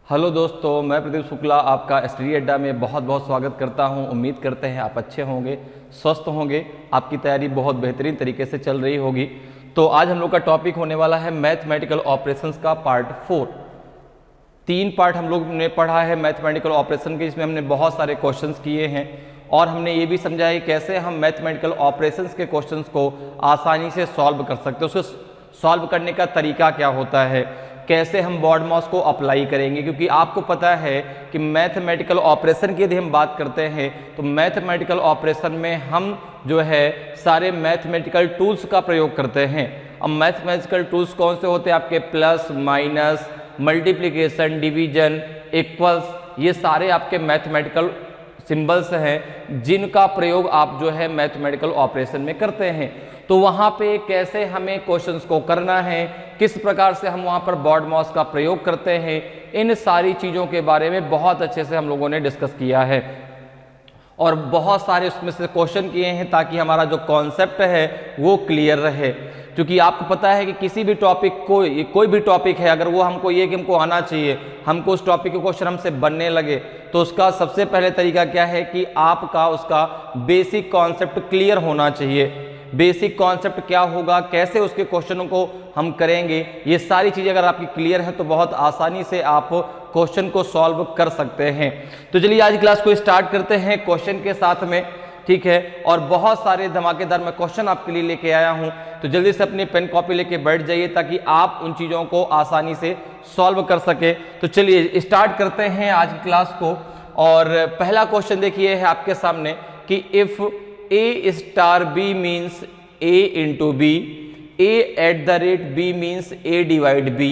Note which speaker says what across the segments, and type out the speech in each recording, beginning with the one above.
Speaker 1: Hello दोस्तों, मैं प्रदीप शुक्ला आपका स्टडी अड्डा में बहुत बहुत स्वागत करता हूं। उम्मीद करते हैं आप अच्छे होंगे, स्वस्थ होंगे, आपकी तैयारी बहुत बेहतरीन तरीके से चल रही होगी। तो आज हम लोग का टॉपिक होने वाला है मैथमेटिकल ऑपरेशंस का पार्ट 4। 3 पार्ट हम लोग ने पढ़ा है मैथमेटिकल ऑपरेशन के, जिसमें हमने बहुत सारे क्वेश्चंस किए हैं और हमने ये भी समझा है कैसे हम मैथमेटिकल ऑपरेशंस के क्वेश्चंस को आसानी से सॉल्व कर सकते हैं। उसको सॉल्व करने का तरीका क्या होता है, कैसे हम बॉड मॉस को अप्लाई करेंगे, क्योंकि आपको पता है कि मैथमेटिकल ऑपरेशन की यदि हम बात करते हैं तो मैथमेटिकल ऑपरेशन में हम जो है सारे मैथमेटिकल टूल्स का प्रयोग करते हैं। अब मैथमेटिकल टूल्स कौन से होते हैं आपके? Plus, minus, multiplication, division, equals, ये सारे आपके मैथमेटिकल सिंबल्स हैं जिनका प्रयोग आप जो है मैथमेटिकल ऑपरेशन में करते हैं। तो वहाँ पे कैसे हमें क्वेश्चंस को करना है, किस प्रकार से हम वहाँ पर बॉड मॉस का प्रयोग करते हैं, इन सारी चीज़ों के बारे में बहुत अच्छे से हम लोगों ने डिस्कस किया है और बहुत सारे उसमें से क्वेश्चन किए हैं ताकि हमारा जो कॉन्सेप्ट है वो क्लियर रहे। क्योंकि आपको पता है कि किसी भी टॉपिक को, कोई भी टॉपिक है, अगर वो हमको ये कि हमको आना चाहिए, हमको उस टॉपिक के क्वेश्चन हमसे बनने लगे, तो उसका सबसे पहले तरीका क्या है कि आपका उसका बेसिक कॉन्सेप्ट क्लियर होना चाहिए। बेसिक कॉन्सेप्ट क्या होगा, कैसे उसके क्वेश्चनों को हम करेंगे, ये सारी चीज़ें अगर आपकी क्लियर है तो बहुत आसानी से आप क्वेश्चन को सॉल्व कर सकते हैं। तो चलिए आज क्लास को स्टार्ट करते हैं क्वेश्चन के साथ में, ठीक है। और बहुत सारे धमाकेदार मैं क्वेश्चन आपके लिए लेके आया हूं, तो जल्दी से अपनी पेन कॉपी लेके बैठ जाइए ताकि आप उन चीज़ों को आसानी से सॉल्व कर सके। तो चलिए स्टार्ट करते हैं आज की क्लास को। और पहला क्वेश्चन देखिए है आपके सामने कि if A star B means A into B, A at the rate B means A divide B,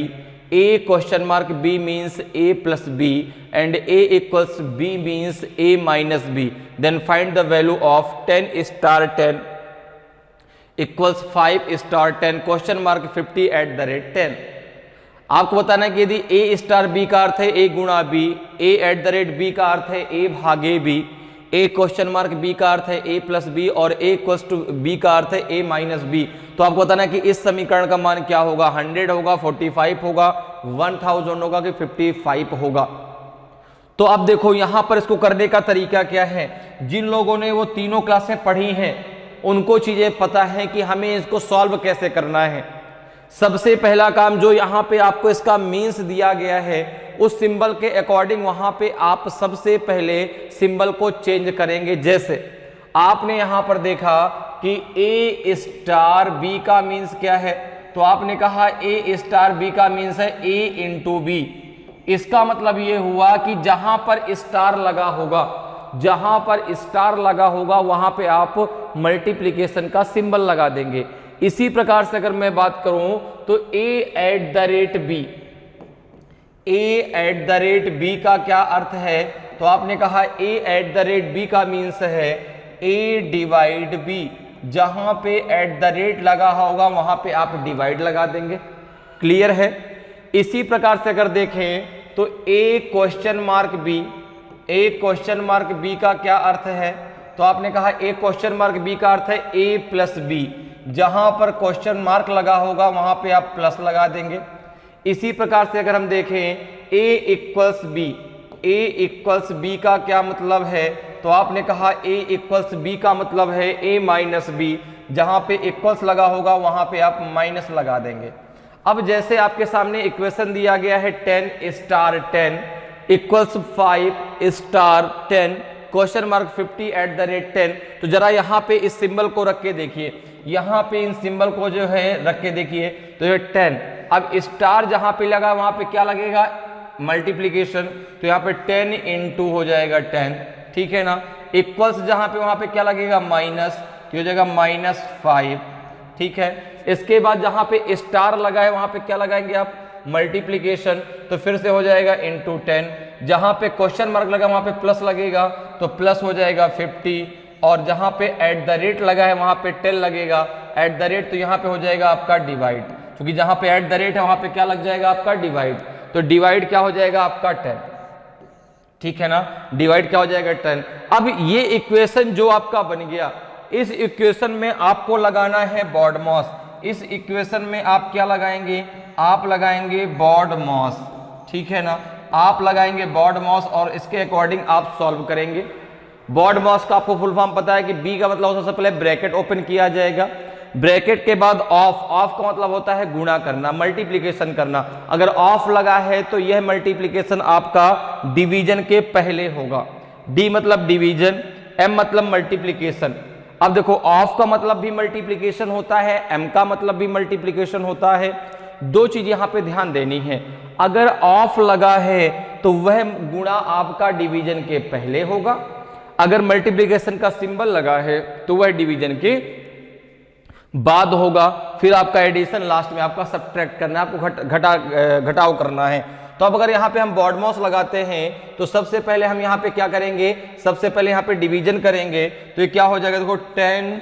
Speaker 1: A question mark B means A plus B, and A equals B means A minus B. Then find the value of 10 star 10 equals 5 star 10 question mark 50 at the rate 10. आपको बताना है कि यदि A star B का अर्थ है A गुणा B, A eight the rate B का अर्थ है A भागे B, ए क्वेश्चन मार्क बी का अर्थ है ए प्लस बी और ए इक्वल्स टू बी का अर्थ है ए माइनस बी। तो आपको बताना है कि इस समीकरण का मान क्या होगा, 100 होगा, 45 होगा, 1000 होगा कि 55 होगा। तो अब देखो यहां पर इसको करने का तरीका क्या है। जिन लोगों ने वो तीनों क्लासें पढ़ी हैं उनको चीजें पता है कि हमें इसको सॉल्व कैसे करना है। सबसे पहला काम जो यहाँ पे आपको इसका मीन्स दिया गया है उस सिंबल के अकॉर्डिंग वहां पे आप सबसे पहले सिंबल को चेंज करेंगे। जैसे आपने यहां पर देखा कि ए स्टार बी का मीन्स क्या है, तो आपने कहा ए स्टार बी का मीन्स है ए इंटू बी। इसका मतलब ये हुआ कि जहां पर स्टार लगा होगा, जहां पर स्टार लगा होगा वहां पे आप मल्टीप्लीकेशन का सिंबल लगा देंगे। इसी प्रकार से अगर मैं बात करूं तो A at the rate B, A at the rate B का क्या अर्थ है, तो आपने कहा A at the rate B का मीन्स है ए डिवाइड बी। जहां पे एट द रेट लगा होगा वहां पे आप डिवाइड लगा देंगे। क्लियर है। इसी प्रकार से अगर देखें तो ए क्वेश्चन मार्क बी, ए क्वेश्चन मार्क बी का क्या अर्थ है, तो आपने कहा ए क्वेश्चन मार्क बी का अर्थ है ए प्लस बी। जहां पर क्वेश्चन मार्क लगा होगा वहां पे आप प्लस लगा देंगे। इसी प्रकार से अगर हम देखें ए इक्वल्स बी, ए इक्वल्स बी का क्या मतलब है, तो आपने कहा ए इक्वल्स बी का मतलब है ए माइनस बी। जहां पे इक्वल्स लगा होगा वहां पे आप माइनस लगा देंगे। अब जैसे आपके सामने इक्वेशन दिया गया है 10 star 10 equals 5 star 10 question mark 50 eight the rate 10, तो जरा यहाँ पे इस सिंबल को रख के देखिए, यहाँ पे इन सिंबल को जो है रख के देखिए तो ये 10। अब स्टार जहां पे लगा वहां पे क्या लगेगा, मल्टीप्लीकेशन, तो यहाँ पे 10 इंटू हो जाएगा 10, ठीक है ना। इक्वल्स जहां पे वहां पे क्या लगेगा माइनस, तो हो जाएगा -5, ठीक है। इसके बाद जहां पे स्टार लगा है वहां पे क्या लगाएंगे आप, मल्टीप्लीकेशन, तो फिर से हो जाएगा इंटू 10। जहां पे क्वेश्चन मार्क लगा वहां पे प्लस लगेगा तो प्लस हो जाएगा 50, और जहां पे एट द रेट लगा है वहां पे 10 लगेगा, एट द रेट, तो यहाँ पे हो जाएगा आपका डिवाइड, क्योंकि जहां पे एट द रेट है वहां पे क्या लग जाएगा आपका डिवाइड, तो डिवाइड क्या हो जाएगा आपका 10, ठीक है ना। डिवाइड क्या हो जाएगा 10। अब ये इक्वेशन जो आपका बन गया, इस इक्वेशन में आपको लगाना है बॉड मॉस। इस इक्वेशन में आप क्या लगाएंगे, आप लगाएंगे बॉड मॉस, ठीक है ना। आप लगाएंगे बॉड मॉस और इसके अकॉर्डिंग आप सॉल्व करेंगे। बॉड मॉस का आपको फुल फॉर्म पता है कि बी का मतलब सबसे पहले ब्रैकेट ओपन किया जाएगा, ब्रैकेट के बाद ऑफ, ऑफ का मतलब होता है गुणा करना, मल्टीप्लिकेशन करना। अगर ऑफ लगा है तो यह मल्टीप्लिकेशन आपका डिवीजन के पहले होगा। डी मतलब डिवीजन, एम मतलब मल्टीप्लिकेशन। अब देखो ऑफ का मतलब भी मल्टीप्लिकेशन होता है, एम का मतलब भी मल्टीप्लिकेशन होता है। दो चीज यहां पे ध्यान देनी है, अगर ऑफ लगा है तो वह गुणा आपका डिवीजन के पहले होगा, अगर मल्टीप्लिकेशन का सिंबल लगा है तो वह डिवीजन के बाद होगा। फिर आपका एडिशन लास्ट में आपका सब्ट्रैक्ट करना है, आपको घटाव करना है। तो अब अगर यहाँ पे हम बॉड मॉस लगाते हैं तो सबसे पहले हम यहाँ पे क्या करेंगे, सबसे पहले यहाँ पे डिवीजन करेंगे। तो ये क्या हो जाएगा, देखो 10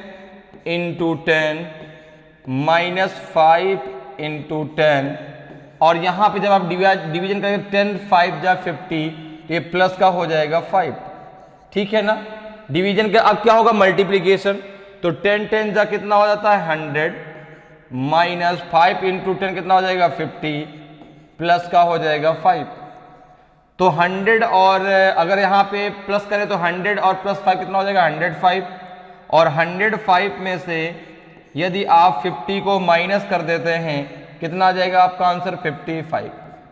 Speaker 1: इंटू 10 माइनस 5 इंटू 10, और यहाँ पे जब आप डिवीजन करेंगे 10 5 जा 50, तो ये प्लस का हो जाएगा 5, ठीक है ना। डिवीजन का अब क्या होगा, मल्टीप्लीकेशन, तो 10 10 जा कितना हो जाता है 100, माइनस 5 इंटू 10 कितना हो जाएगा 50, प्लस का हो जाएगा 5। तो 100 और अगर यहाँ पे प्लस करें तो 100 और प्लस 5 कितना हो जाएगा 105, और 105 में से यदि आप 50 को माइनस कर देते हैं कितना आ जाएगा आपका आंसर 55,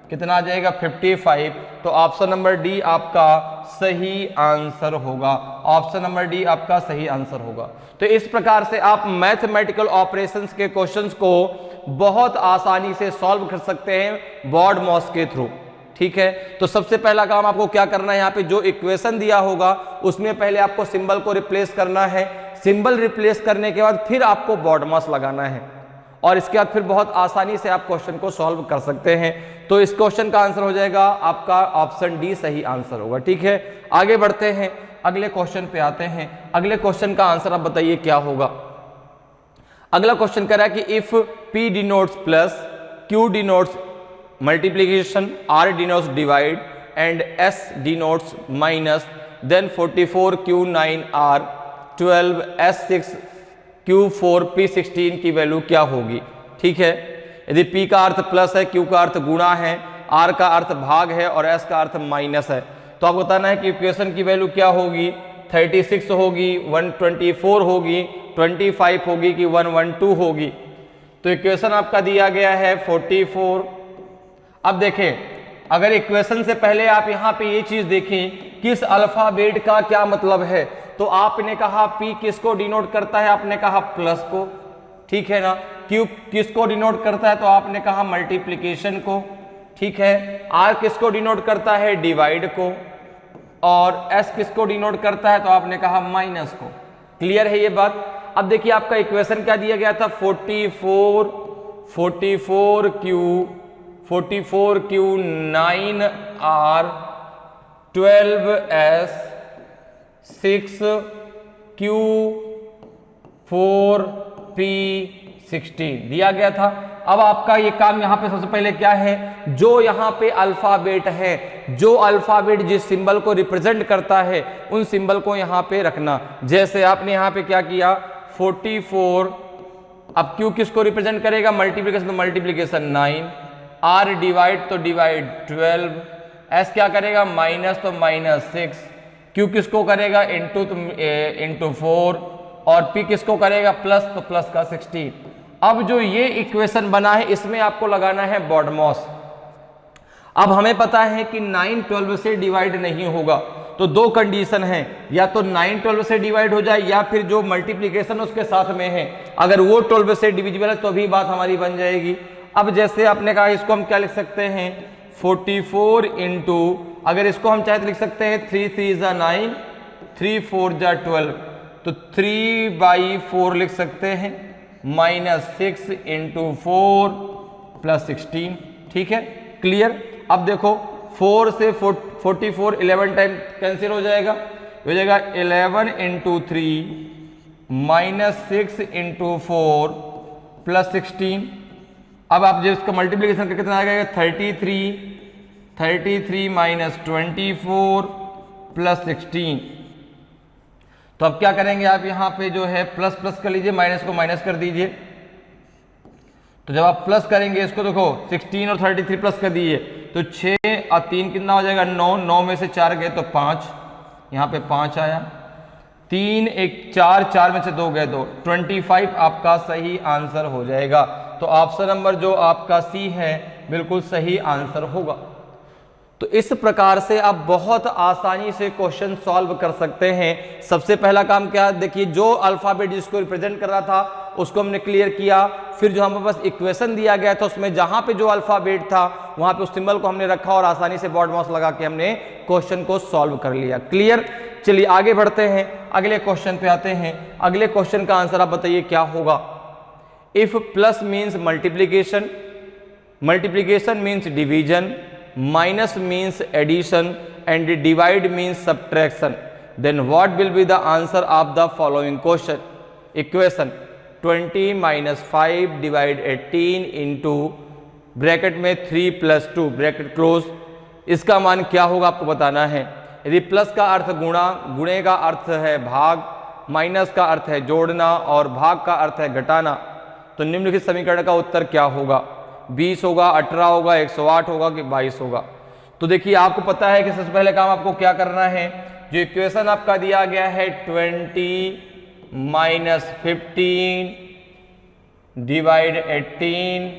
Speaker 1: कितना आ जाएगा 55। तो ऑप्शन नंबर डी आपका सही आंसर होगा, ऑप्शन नंबर डी आपका सही आंसर होगा। तो इस प्रकार से आप मैथमेटिकल ऑपरेशंस के क्वेश्चंस को बहुत आसानी से सॉल्व कर सकते हैं बॉड मॉस के थ्रू, ठीक है। तो सबसे पहला काम आपको क्या करना है, यहाँ पे जो इक्वेशन दिया होगा उसमें पहले आपको सिंबल को रिप्लेस करना है, सिंबल रिप्लेस करने के बाद फिर आपको बॉड मॉस लगाना है, और इसके बाद फिर बहुत आसानी से आप क्वेश्चन को सॉल्व कर सकते हैं। तो इस क्वेश्चन का आंसर हो जाएगा आपका ऑप्शन डी सही आंसर होगा, ठीक है। आगे बढ़ते हैं, अगले क्वेश्चन पे आते हैं। अगले क्वेश्चन का आंसर आप बताइए क्या होगा। अगला क्वेश्चन कह रहा है कि if P denotes plus, Q denotes multiplication, R denotes divide and S denotes minus, then 44 Q9 R 12 S6 Q4 P16 की वैल्यू क्या होगी, ठीक है। यदि P का अर्थ प्लस है, Q का अर्थ गुणा है, R का अर्थ भाग है और S का अर्थ माइनस है, तो आपको बताना है कि इक्वेशन की वैल्यू क्या होगी। 36 होगी, 124 होगी, 25 होगी कि 112 होगी। तो इक्वेशन आपका दिया गया है 44। अब देखें, अगर इक्वेशन से पहले आप यहाँ पे ये चीज देखें कि इस अल्फाबेट का क्या मतलब है, तो आपने कहा P किसको डिनोट करता है, आपने कहा प्लस को, ठीक है ना। Q किसको डिनोट करता है, तो आपने कहा मल्टीप्लिकेशन को, ठीक है। R किसको डिनोट करता है, डिवाइड को, और S किसको डिनोट करता है, तो आपने कहा माइनस को। क्लियर है ये बात। अब देखिए आपका इक्वेशन क्या दिया गया था, 44 Q 9 R 12 S 6 Q 4 P 16 दिया गया था। अब आपका ये काम यहाँ पे सबसे पहले क्या है, जो यहाँ पे अल्फाबेट है, जो अल्फाबेट जिस सिंबल को रिप्रेजेंट करता है उन सिंबल को यहाँ पे रखना। जैसे आपने यहाँ पे क्या किया, 44, अब Q किसको रिप्रेजेंट करेगा, मल्टीप्लिकेशन, तो मल्टीप्लिकेशन 9, R डिवाइड तो डिवाइड 12, S क्या करेगा, माइनस तो माइनस 6, Q किसको करेगा, इंटू तो इंटू 4, और P किसको करेगा, प्लस तो प्लस का 16। अब जो ये इक्वेशन बना है इसमें आपको लगाना है बॉड मॉस। अब हमें पता है कि 9 12 से डिवाइड नहीं होगा, तो दो कंडीशन है, या तो 9 12 से डिवाइड हो जाए या फिर जो मल्टीप्लिकेशन उसके साथ में है अगर वो 12 से डिविजिबल है तो भी बात हमारी बन जाएगी। अब जैसे आपने कहा इसको हम क्या लिख सकते हैं, 44 इंटू, अगर इसको हम चाहे तो लिख सकते हैं 3 3 जा 9, 3 4 जा 12, तो 3/4 लिख सकते हैं, माइनस 6 इंटू 4 प्लस 16, ठीक है। क्लियर। अब देखो 4 से 44 11 टाइम कैंसिल हो जाएगा, 11 इंटू 3 माइनस 6 इंटू 4 प्लस 16। अब आप जो इसका मल्टीप्लिकेशन करके कितना आएगा, 33 माइनस 24 प्लस 16। तो अब क्या करेंगे, आप यहाँ पे जो है प्लस प्लस कर लीजिए, माइनस को माइनस कर दीजिए। तो जब आप प्लस करेंगे इसको, देखो 16 और 33 प्लस कर दीजिए तो 6 और 3 कितना हो जाएगा 9, 9 में से 4 गए तो 5, यहाँ पे 5 आया, 3 1 4, 4 में से 2 गए 2, 25 आपका सही आंसर हो जाएगा। तो ऑप्शन नंबर जो आपका सी है बिल्कुल सही आंसर होगा। तो इस प्रकार से आप बहुत आसानी से क्वेश्चन सॉल्व कर सकते हैं। सबसे पहला काम क्या, देखिए जो अल्फाबेट जिसको रिप्रेजेंट कर रहा था उसको हमने क्लियर किया, फिर जो हमारे पास इक्वेशन दिया गया था उसमें जहां पे जो अल्फाबेट था वहां पे उस सिंबल को हमने रखा और आसानी से बॉड माउस लगा के हमने क्वेश्चन को सॉल्व कर लिया। क्लियर। चलिए आगे बढ़ते हैं, अगले क्वेश्चन पे आते हैं। अगले क्वेश्चन का आंसर आप बताइए क्या होगा। If plus means multiplication, multiplication means division, minus means addition and divide means subtraction, then what will be the answer of the following question equation 20 minus 5 divide 18 into bracket में 3 plus 2 bracket close, इसका मान क्या होगा आपको बताना है। यदि plus का अर्थ गुणा, गुणे का अर्थ है भाग, माइनस का अर्थ है जोड़ना और भाग का अर्थ है घटाना, तो निम्नलिखित समीकरण का उत्तर क्या होगा। 20 होगा, 18 होगा, 108 होगा कि 22 होगा। तो देखिए आपको पता है कि सबसे पहले काम आपको क्या करना है, जो इक्वेशन आपका दिया गया है 20 माइनस 15 डिवाइड 18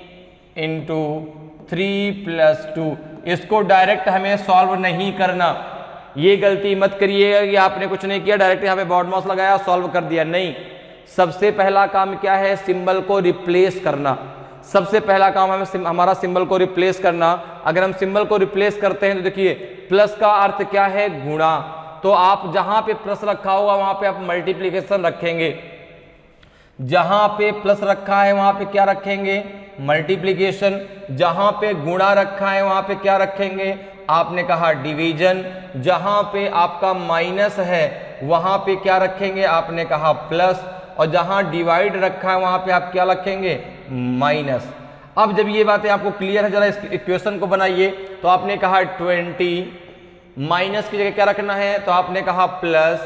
Speaker 1: इंटू 3 प्लस 2, इसको डायरेक्ट हमें सॉल्व नहीं करना। ये गलती मत करिएगा कि आपने कुछ नहीं किया, डायरेक्ट यहाँ पे बॉड माउस लगाया सॉल्व कर दिया, नहीं। सबसे पहला काम क्या है, सिंबल को रिप्लेस करना। सबसे पहला काम हमें हमारा सिंबल को रिप्लेस करना। अगर हम सिंबल को रिप्लेस करते हैं तो देखिए प्लस का अर्थ क्या है गुणा, तो आप जहां पे प्लस रखा होगा वहां पे आप मल्टीप्लिकेशन रखेंगे, जहां पे प्लस रखा है वहां पे क्या रखेंगे मल्टीप्लिकेशन, जहां पे गुणा रखा है वहां पे क्या रखेंगे, आपने कहा डिवीजन, जहां पे आपका माइनस है वहां पे क्या रखेंगे, आपने कहा प्लस, और जहां डिवाइड रखा है वहां पे आप क्या रखेंगे माइनस। अब जब ये बातें आपको क्लियर है, जरा इस इक्वेशन को बनाइए। तो आपने कहा 20 माइनस की जगह क्या रखना है, तो आपने कहा प्लस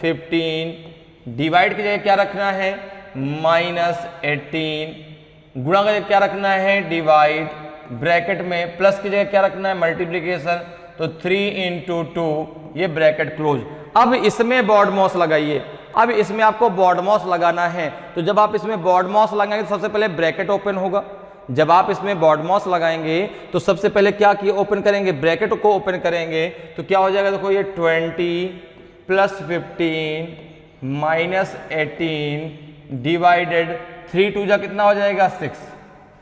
Speaker 1: 15, डिवाइड की जगह क्या रखना है माइनस 18, गुणा की जगह क्या रखना है डिवाइड, ब्रैकेट में प्लस की जगह क्या रखना है मल्टीप्लिकेशन, तो 3 इंटू 2 ये ब्रैकेट क्लोज। अब इसमें बॉड माउस लगाइए, अब इसमें आपको बॉड माउस लगाना है। तो जब आप इसमें बॉड माउस लगाएंगे तो सबसे पहले ब्रैकेट ओपन होगा। जब आप इसमें बॉड माउस लगाएंगे तो सबसे पहले क्या किए ओपन करेंगे, ब्रैकेट को ओपन करेंगे, तो क्या हो जाएगा, देखो ये 20 प्लस 15 माइनस 18 डिवाइडेड 3 2 जा कितना हो जाएगा 6,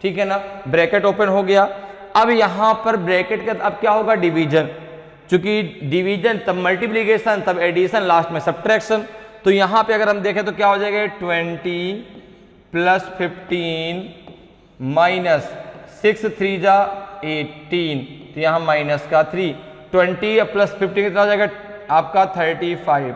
Speaker 1: ठीक है ना। ब्रैकेट ओपन हो गया। अब यहां पर ब्रैकेट का अब क्या होगा डिवीजन, चूंकि डिवीजन तब मल्टीप्लीकेशन तब एडिशन लास्ट में सब्ट्रैक्शन। तो यहां पे अगर हम देखें तो क्या हो जाएगा 20 प्लस 15 माइनस 6 3 जा 18, तो यहां माइनस का 3, 20 प्लस 15 कितना हो जाएगा आपका 35,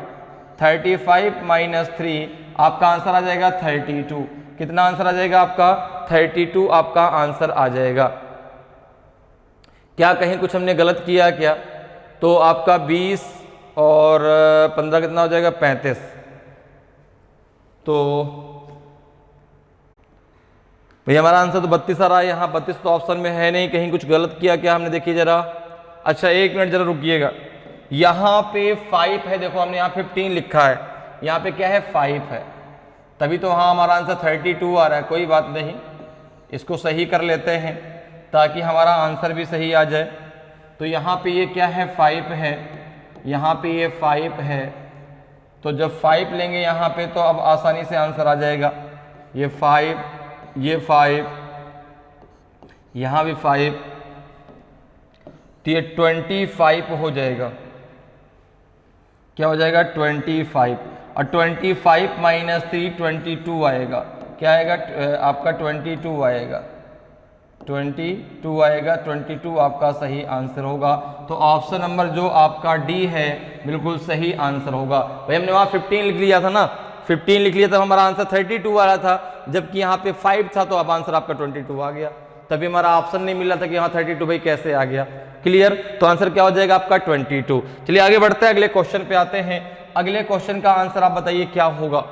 Speaker 1: 35 माइनस 3 आपका आंसर आ जाएगा 32। कितना आंसर आ जाएगा आपका 32 आपका आंसर आ जाएगा। क्या कहीं कुछ हमने गलत किया क्या, तो आपका 20 और 15 कितना हो जाएगा 35। तो भैया हमारा आंसर तो 32 आ रहा है, यहाँ 32 तो ऑप्शन में है नहीं, कहीं कुछ गलत किया क्या हमने, देखिए जरा। अच्छा एक मिनट जरा रुकिएगा, यहाँ पे 5 है, देखो हमने यहाँ 15 लिखा है, यहाँ पे क्या है 5 है, तभी तो हाँ हमारा आंसर 32 आ रहा है। कोई बात नहीं, इसको सही कर लेते हैं ताकि हमारा आंसर भी सही आ जाए। तो यहाँ पे ये क्या है 5 है, यहाँ पे ये 5 है, तो जब 5 लेंगे यहाँ पे तो अब आसानी से आंसर आ जाएगा। ये 5, ये 5, यहाँ भी 5, तो ये 25 हो जाएगा। क्या हो जाएगा 25, और 25 माइनस 3 22 आएगा। क्या आएगा आपका 22 आएगा, 22 आएगा, 22 आपका सही आंसर होगा। तो ऑप्शन नंबर जो आपका डी है बिल्कुल सही आंसर होगा। भाई हमने वहाँ 15 लिख लिया था ना, 15 लिख लिया था, हमारा आंसर 32 आ रहा था, जबकि यहाँ पे 5 था, तो अब आंसर आपका 22 आ गया। तभी हमारा ऑप्शन नहीं मिला था कि यहाँ 32 भाई कैसे आ गया। क्लियर। तो आंसर क्या हो जाएगा आपका 22। चलिए आगे बढ़ते हैं, अगले क्वेश्चन पे आते हैं। अगले क्वेश्चन का आंसर आप बताइए क्या होगा।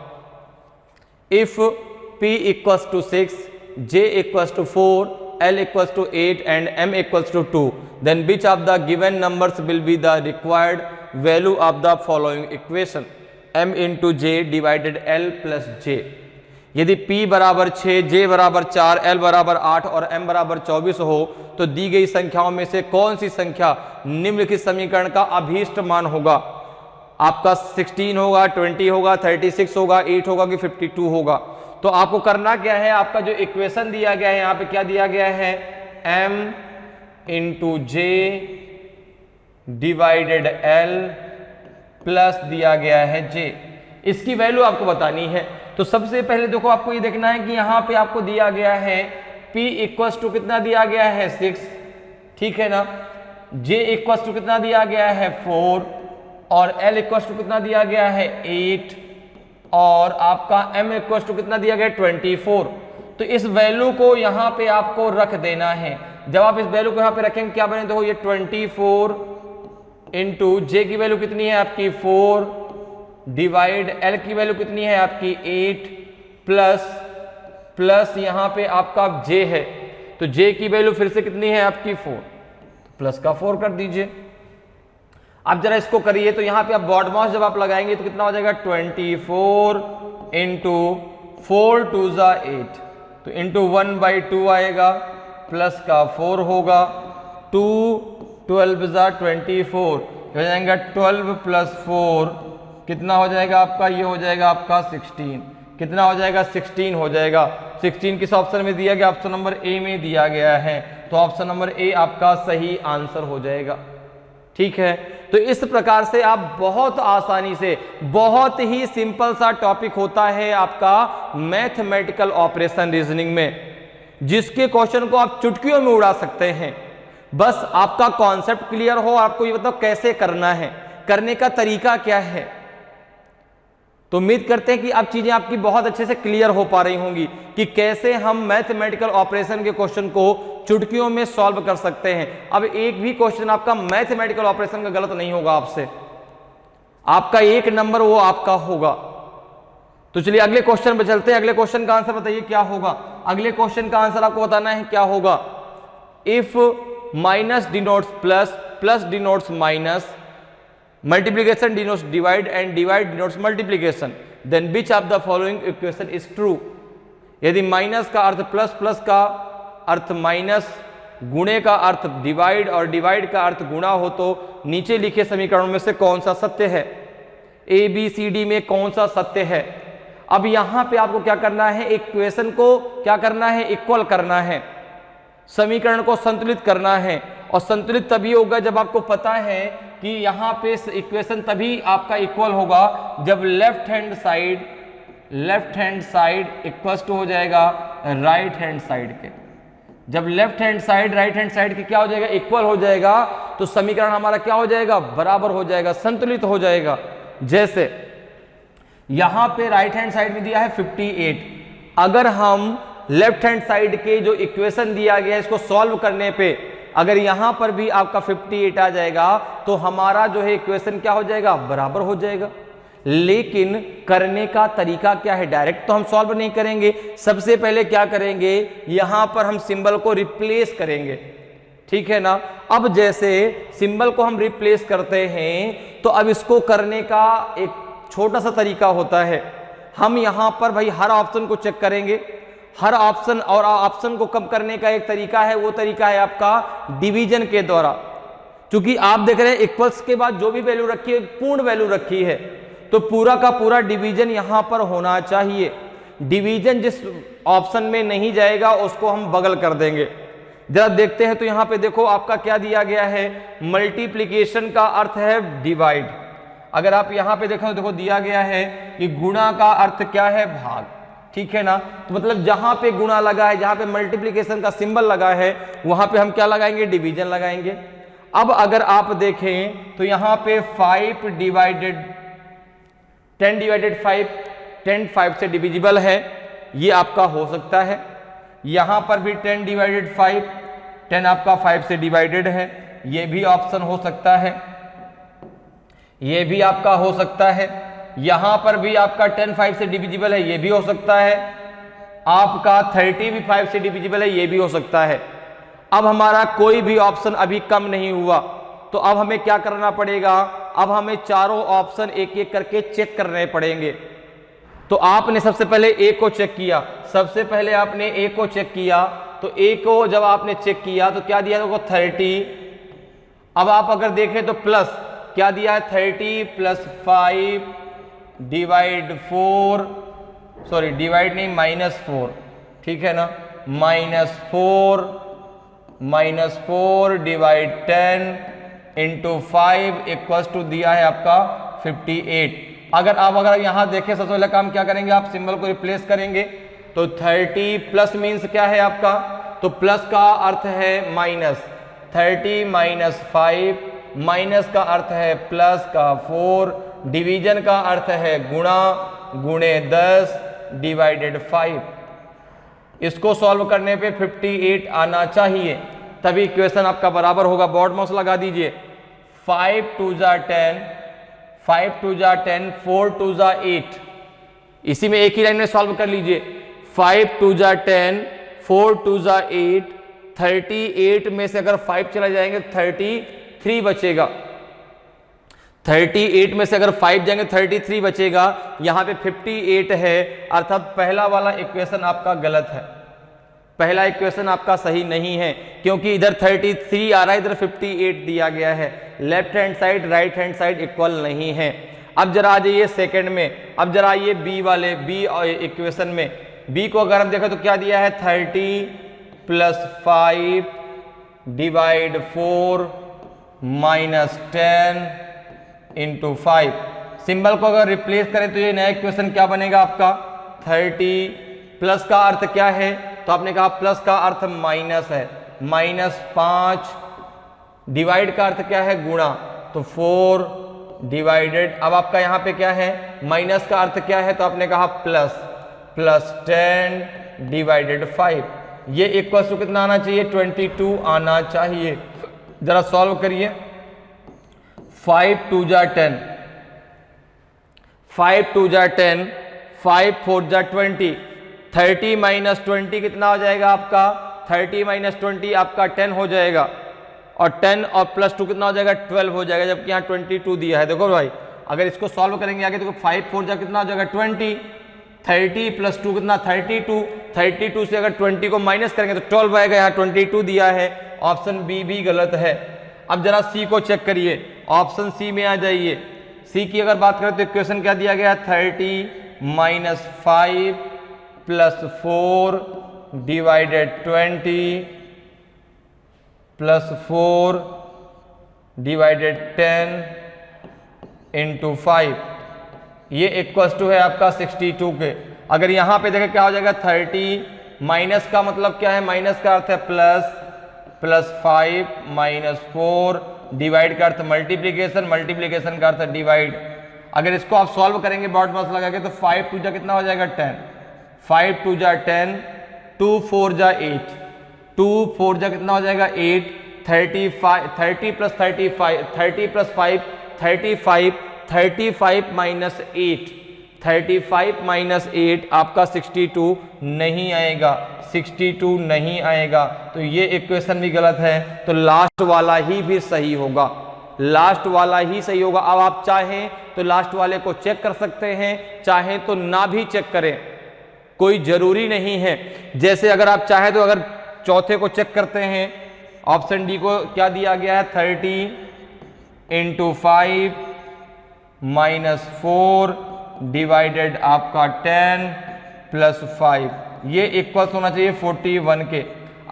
Speaker 1: If P = 6, J = 4, L equals to 8 and M equals to 2, then which of the given numbers will be the required value of the following equation? M into J divided L plus J। यदि P बराबर 6, J बराबर 4, L बराबर 8 और M बराबर 24 हो तो दी गई संख्याओं में से कौन सी संख्या निम्नलिखित समीकरण का अभीष्ट मान होगा? आपका 16 होगा, 20 होगा, 36 होगा, 8 होगा कि 52 होगा? तो आपको करना क्या है, आपका जो इक्वेशन दिया गया है यहाँ पे क्या दिया गया है, M into J divided L plus दिया गया है J। इसकी वैल्यू आपको बतानी है। तो सबसे पहले देखो आपको ये देखना है कि यहाँ पे आपको दिया गया है P इक्वल्स टू कितना दिया गया है 6, ठीक है ना, J इक्वल्स टू कितना दिया गया है 4 और L इक्वल्स टू कितना दिया गया है 8 और आपका M इक्वल्स टू कितना दिया गया है 24। तो इस वैल्यू को यहाँ पे आपको रख देना है। जब आप इस वैल्यू को यहाँ पे रखेंगे क्या बने, देखो ये 24 इंटू J की वैल्यू कितनी है आपकी 4 डिवाइड L की वैल्यू कितनी है आपकी 8 प्लस यहाँ पे आपका J है तो J की वैल्यू फिर से कितनी है आपकी 4, प्लस का 4 कर दीजिए। अब जरा इसको करिए तो यहाँ पे आप बॉडमास जब आप लगाएंगे तो कितना हो जाएगा 24 इंटू 4 टू ज़ा 8 तो इंटू 1/2 आएगा प्लस का 4 होगा 2 12 ज़ा 24 हो जाएगा 12 प्लस 4 कितना हो जाएगा आपका, ये हो जाएगा आपका 16। कितना हो जाएगा 16 हो जाएगा। 16 किस ऑप्शन में दिया गया, ऑप्शन नंबर ए में दिया गया है, तो ऑप्शन नंबर ए आपका सही आंसर हो जाएगा। ठीक है, तो इस प्रकार से आप बहुत आसानी से, बहुत ही सिंपल सा टॉपिक होता है आपका मैथमेटिकल ऑपरेशन रीजनिंग में, जिसके क्वेश्चन को आप चुटकियों में उड़ा सकते हैं। बस आपका कॉन्सेप्ट क्लियर हो, आपको ये बताओ कैसे करना है, करने का तरीका क्या है। तो उम्मीद करते हैं कि अब चीजें आपकी बहुत अच्छे से क्लियर हो पा रही होंगी कि कैसे हम मैथमेटिकल ऑपरेशन के क्वेश्चन को चुटकियों में सॉल्व कर सकते हैं। अब एक भी क्वेश्चन आपका मैथमेटिकल ऑपरेशन का गलत नहीं होगा आपसे, आपका 1 नंबर वो आपका होगा। तो चलिए अगले क्वेश्चन पे चलते हैं। अगले क्वेश्चन का आंसर बताइए क्या होगा। अगले क्वेश्चन का आंसर आपको बताना है क्या होगा। If minus denotes plus, plus denotes minus, multiplication denotes divide and divide denotes multiplication, then which of the following equation is true? यदि माइनस का अर्थ प्लस, प्लस का अर्थ माइनस, गुणे का अर्थ डिवाइड और डिवाइड का अर्थ गुणा हो तो नीचे लिखे समीकरणों में से कौन सा सत्य है, ए बी सी डी में कौन सा सत्य है। अब यहां पे आपको क्या करना है, इक्वेशन को क्या करना है, इक्वल करना है, समीकरण को संतुलित करना है। और संतुलित तभी होगा जब आपको पता है कि यहाँ पे इक्वेशन तभी आपका इक्वल होगा जब left hand side equals to हो जाएगा राइट हैंड साइड के। जब left hand side right hand side के क्या हो जाएगा, इक्वल हो जाएगा, तो समीकरण हमारा क्या हो जाएगा, बराबर हो जाएगा, संतुलित हो जाएगा। जैसे यहां पे राइट हैंड साइड में दिया है 58, अगर हम लेफ्ट हैंड साइड के जो इक्वेशन दिया गया है इसको सॉल्व करने पे अगर यहां पर भी आपका 58 आ जाएगा तो हमारा जो है इक्वेशन क्या हो जाएगा, बराबर हो जाएगा। लेकिन करने का तरीका क्या है, डायरेक्ट तो हम सॉल्व नहीं करेंगे। सबसे पहले क्या करेंगे, यहां पर हम सिंबल को रिप्लेस करेंगे, ठीक है ना। अब जैसे सिंबल को हम रिप्लेस करते हैं तो अब इसको करने का एक छोटा सा तरीका होता है। हम यहां पर भाई हर ऑप्शन को चेक करेंगे, हर ऑप्शन, और ऑप्शन को कम करने का एक तरीका है, वो तरीका है आपका डिवीजन के द्वारा। क्योंकि आप देख रहे हैं इक्वल्स के बाद जो भी वैल्यू रखी है पूर्ण वैल्यू रखी है, तो पूरा का पूरा डिवीजन यहां पर होना चाहिए। डिवीजन जिस ऑप्शन में नहीं जाएगा उसको हम बगल कर देंगे। जरा देखते हैं तो यहां पे देखो आपका क्या दिया गया है, मल्टीप्लीकेशन का अर्थ है डिवाइड। अगर आप यहां पे देखो, देखो दिया गया है कि गुणा का अर्थ क्या है, भाग, ठीक है ना। तो मतलब जहां पे गुणा लगा है, जहां पे मल्टीप्लिकेशन का सिंबल लगा है, वहां पे हम क्या लगाएंगे, डिवीजन लगाएंगे। अब अगर आप देखें तो यहां पे 5 डिवाइडेड 10 डिवाइडेड 5, 10 5 से डिविजिबल है, ये आपका हो सकता है। यहां पर भी 10 डिवाइडेड 5, 10 आपका 5 से डिवाइडेड है, ये भी ऑप्शन हो सकता है, ये भी आपका हो सकता है। यहां पर भी आपका 10 5 से डिविजिबल है, ये भी हो सकता है। आपका 30 भी 5 से डिविजिबल है, ये भी हो सकता है। अब हमारा कोई भी ऑप्शन अभी कम नहीं हुआ, तो अब हमें क्या करना पड़ेगा, अब हमें चारों ऑप्शन एक एक करके चेक करने पड़ेंगे। तो आपने सबसे पहले ए को चेक किया, सबसे पहले आपने ए को चेक किया, तो ए को जब आपने चेक किया तो क्या दिया, 30। अब आप अगर देखें तो प्लस क्या दिया है, 30 प्लस 5 डिवाइड 4, सॉरी डिवाइड नहीं, -4, ठीक है ना, -4 डिवाइड 10 इंटू 5 इक्वल्स टू दिया है आपका 58। अगर यहाँ देखें, सबसे पहले काम क्या करेंगे, आप सिंबल को रिप्लेस करेंगे। तो 30 प्लस मीन्स क्या है आपका, तो प्लस का अर्थ है माइनस, 30 माइनस 5, माइनस का अर्थ है प्लस का 4, डिवीजन का अर्थ है गुणा, गुणे 10 डिवाइडेड 5। इसको सॉल्व करने पे 58 आना चाहिए, तभी इक्वेशन आपका बराबर होगा। बोर्ड माउस लगा दीजिए। 5 2 जा 10, 5 2 जा 10, 4 2 जा 8, इसी में एक ही लाइन में सॉल्व कर लीजिए। 5 2 जा 10, 4 2 जा 8, 38 में से अगर 5 चला जाएंगे 33 बचेगा। 38 में से अगर 5 जाएंगे 33 बचेगा। यहां पे 58 है, अर्थात पहला वाला इक्वेशन आपका गलत है, पहला इक्वेशन आपका सही नहीं है, क्योंकि इधर 33 आ रहा है, इधर 58 दिया गया है। Left hand side right hand side equal नहीं है। अब जरा आ जाइए सेकेंड में, अब जरा आइए बी वाले, बी इक्वेशन में। बी को अगर हम देखें तो क्या दिया है, 30 plus 5 divide 4 minus 10 into 5। Symbol को अगर रिप्लेस करें तो ये नया इक्वेशन क्या बनेगा आपका, 30 प्लस का अर्थ क्या है, तो आपने कहा प्लस का अर्थ माइनस है, -5 डिवाइड का अर्थ क्या है, गुणा, तो 4 डिवाइडेड, अब आपका यहां पे क्या है, माइनस का अर्थ क्या है, तो आपने कहा प्लस, प्लस 10 डिवाइडेड 5। ये इक्वल टू कितना आना चाहिए, 22 आना चाहिए। जरा सॉल्व करिए। 5 2 जा 10, 5 2 जा 10, 5 4 जा 20, 30 माइनस 20 कितना हो जाएगा आपका, 30 माइनस 20 आपका 10 हो जाएगा, और 10 और प्लस 2 कितना हो जाएगा, 12 हो जाएगा, जबकि यहाँ 22 दिया है। देखो भाई, अगर इसको सॉल्व करेंगे आगे तो 5 4 जा कितना हो जाएगा, 20, 30 प्लस 2 कितना, 32, 32 से अगर 20 को माइनस करेंगे तो 12 आएगा, यहाँ 22 दिया है। ऑप्शन बी भी गलत है। अब जरा सी को चेक करिए, ऑप्शन सी में आ जाइए। सी की अगर बात करें तो इक्वेशन क्या दिया गया, 30 minus 5 plus 4 divided 20 plus 4 divided 10 into 5, ये इक्वल्स टू है आपका 62 के। अगर यहाँ पे देखें क्या हो जाएगा, 30 माइनस का मतलब क्या है, माइनस का अर्थ है प्लस, प्लस 5 माइनस 4 डिवाइड का अर्थ मल्टीप्लीकेशन, मल्टीप्लीकेशन का अर्थ डिवाइड। अगर इसको आप सॉल्व करेंगे बोर्ड मास लगा के तो 5 2 जा कितना हो जाएगा, 10, 5 2 जा 10, 2 4 जा 8, 2 4 जा कितना हो जाएगा 8, 30 प्लस 35, 30 प्लस 5 35, 35 माइनस 8, 35 माइनस 8 आपका 62 नहीं आएगा, 62 नहीं आएगा, तो ये इक्वेशन भी गलत है। तो लास्ट वाला ही भी सही होगा, लास्ट वाला ही सही होगा। अब आप चाहें तो लास्ट वाले को चेक कर सकते हैं, चाहें तो ना भी चेक करें, कोई जरूरी नहीं है। जैसे अगर आप चाहें तो अगर चौथे को चेक करते हैं, ऑप्शन डी को क्या दिया गया है, 30 इंटू 5 माइनस 4 डिवाइडेड आपका 10 प्लस 5, ये इक्वल्स होना चाहिए 41 के।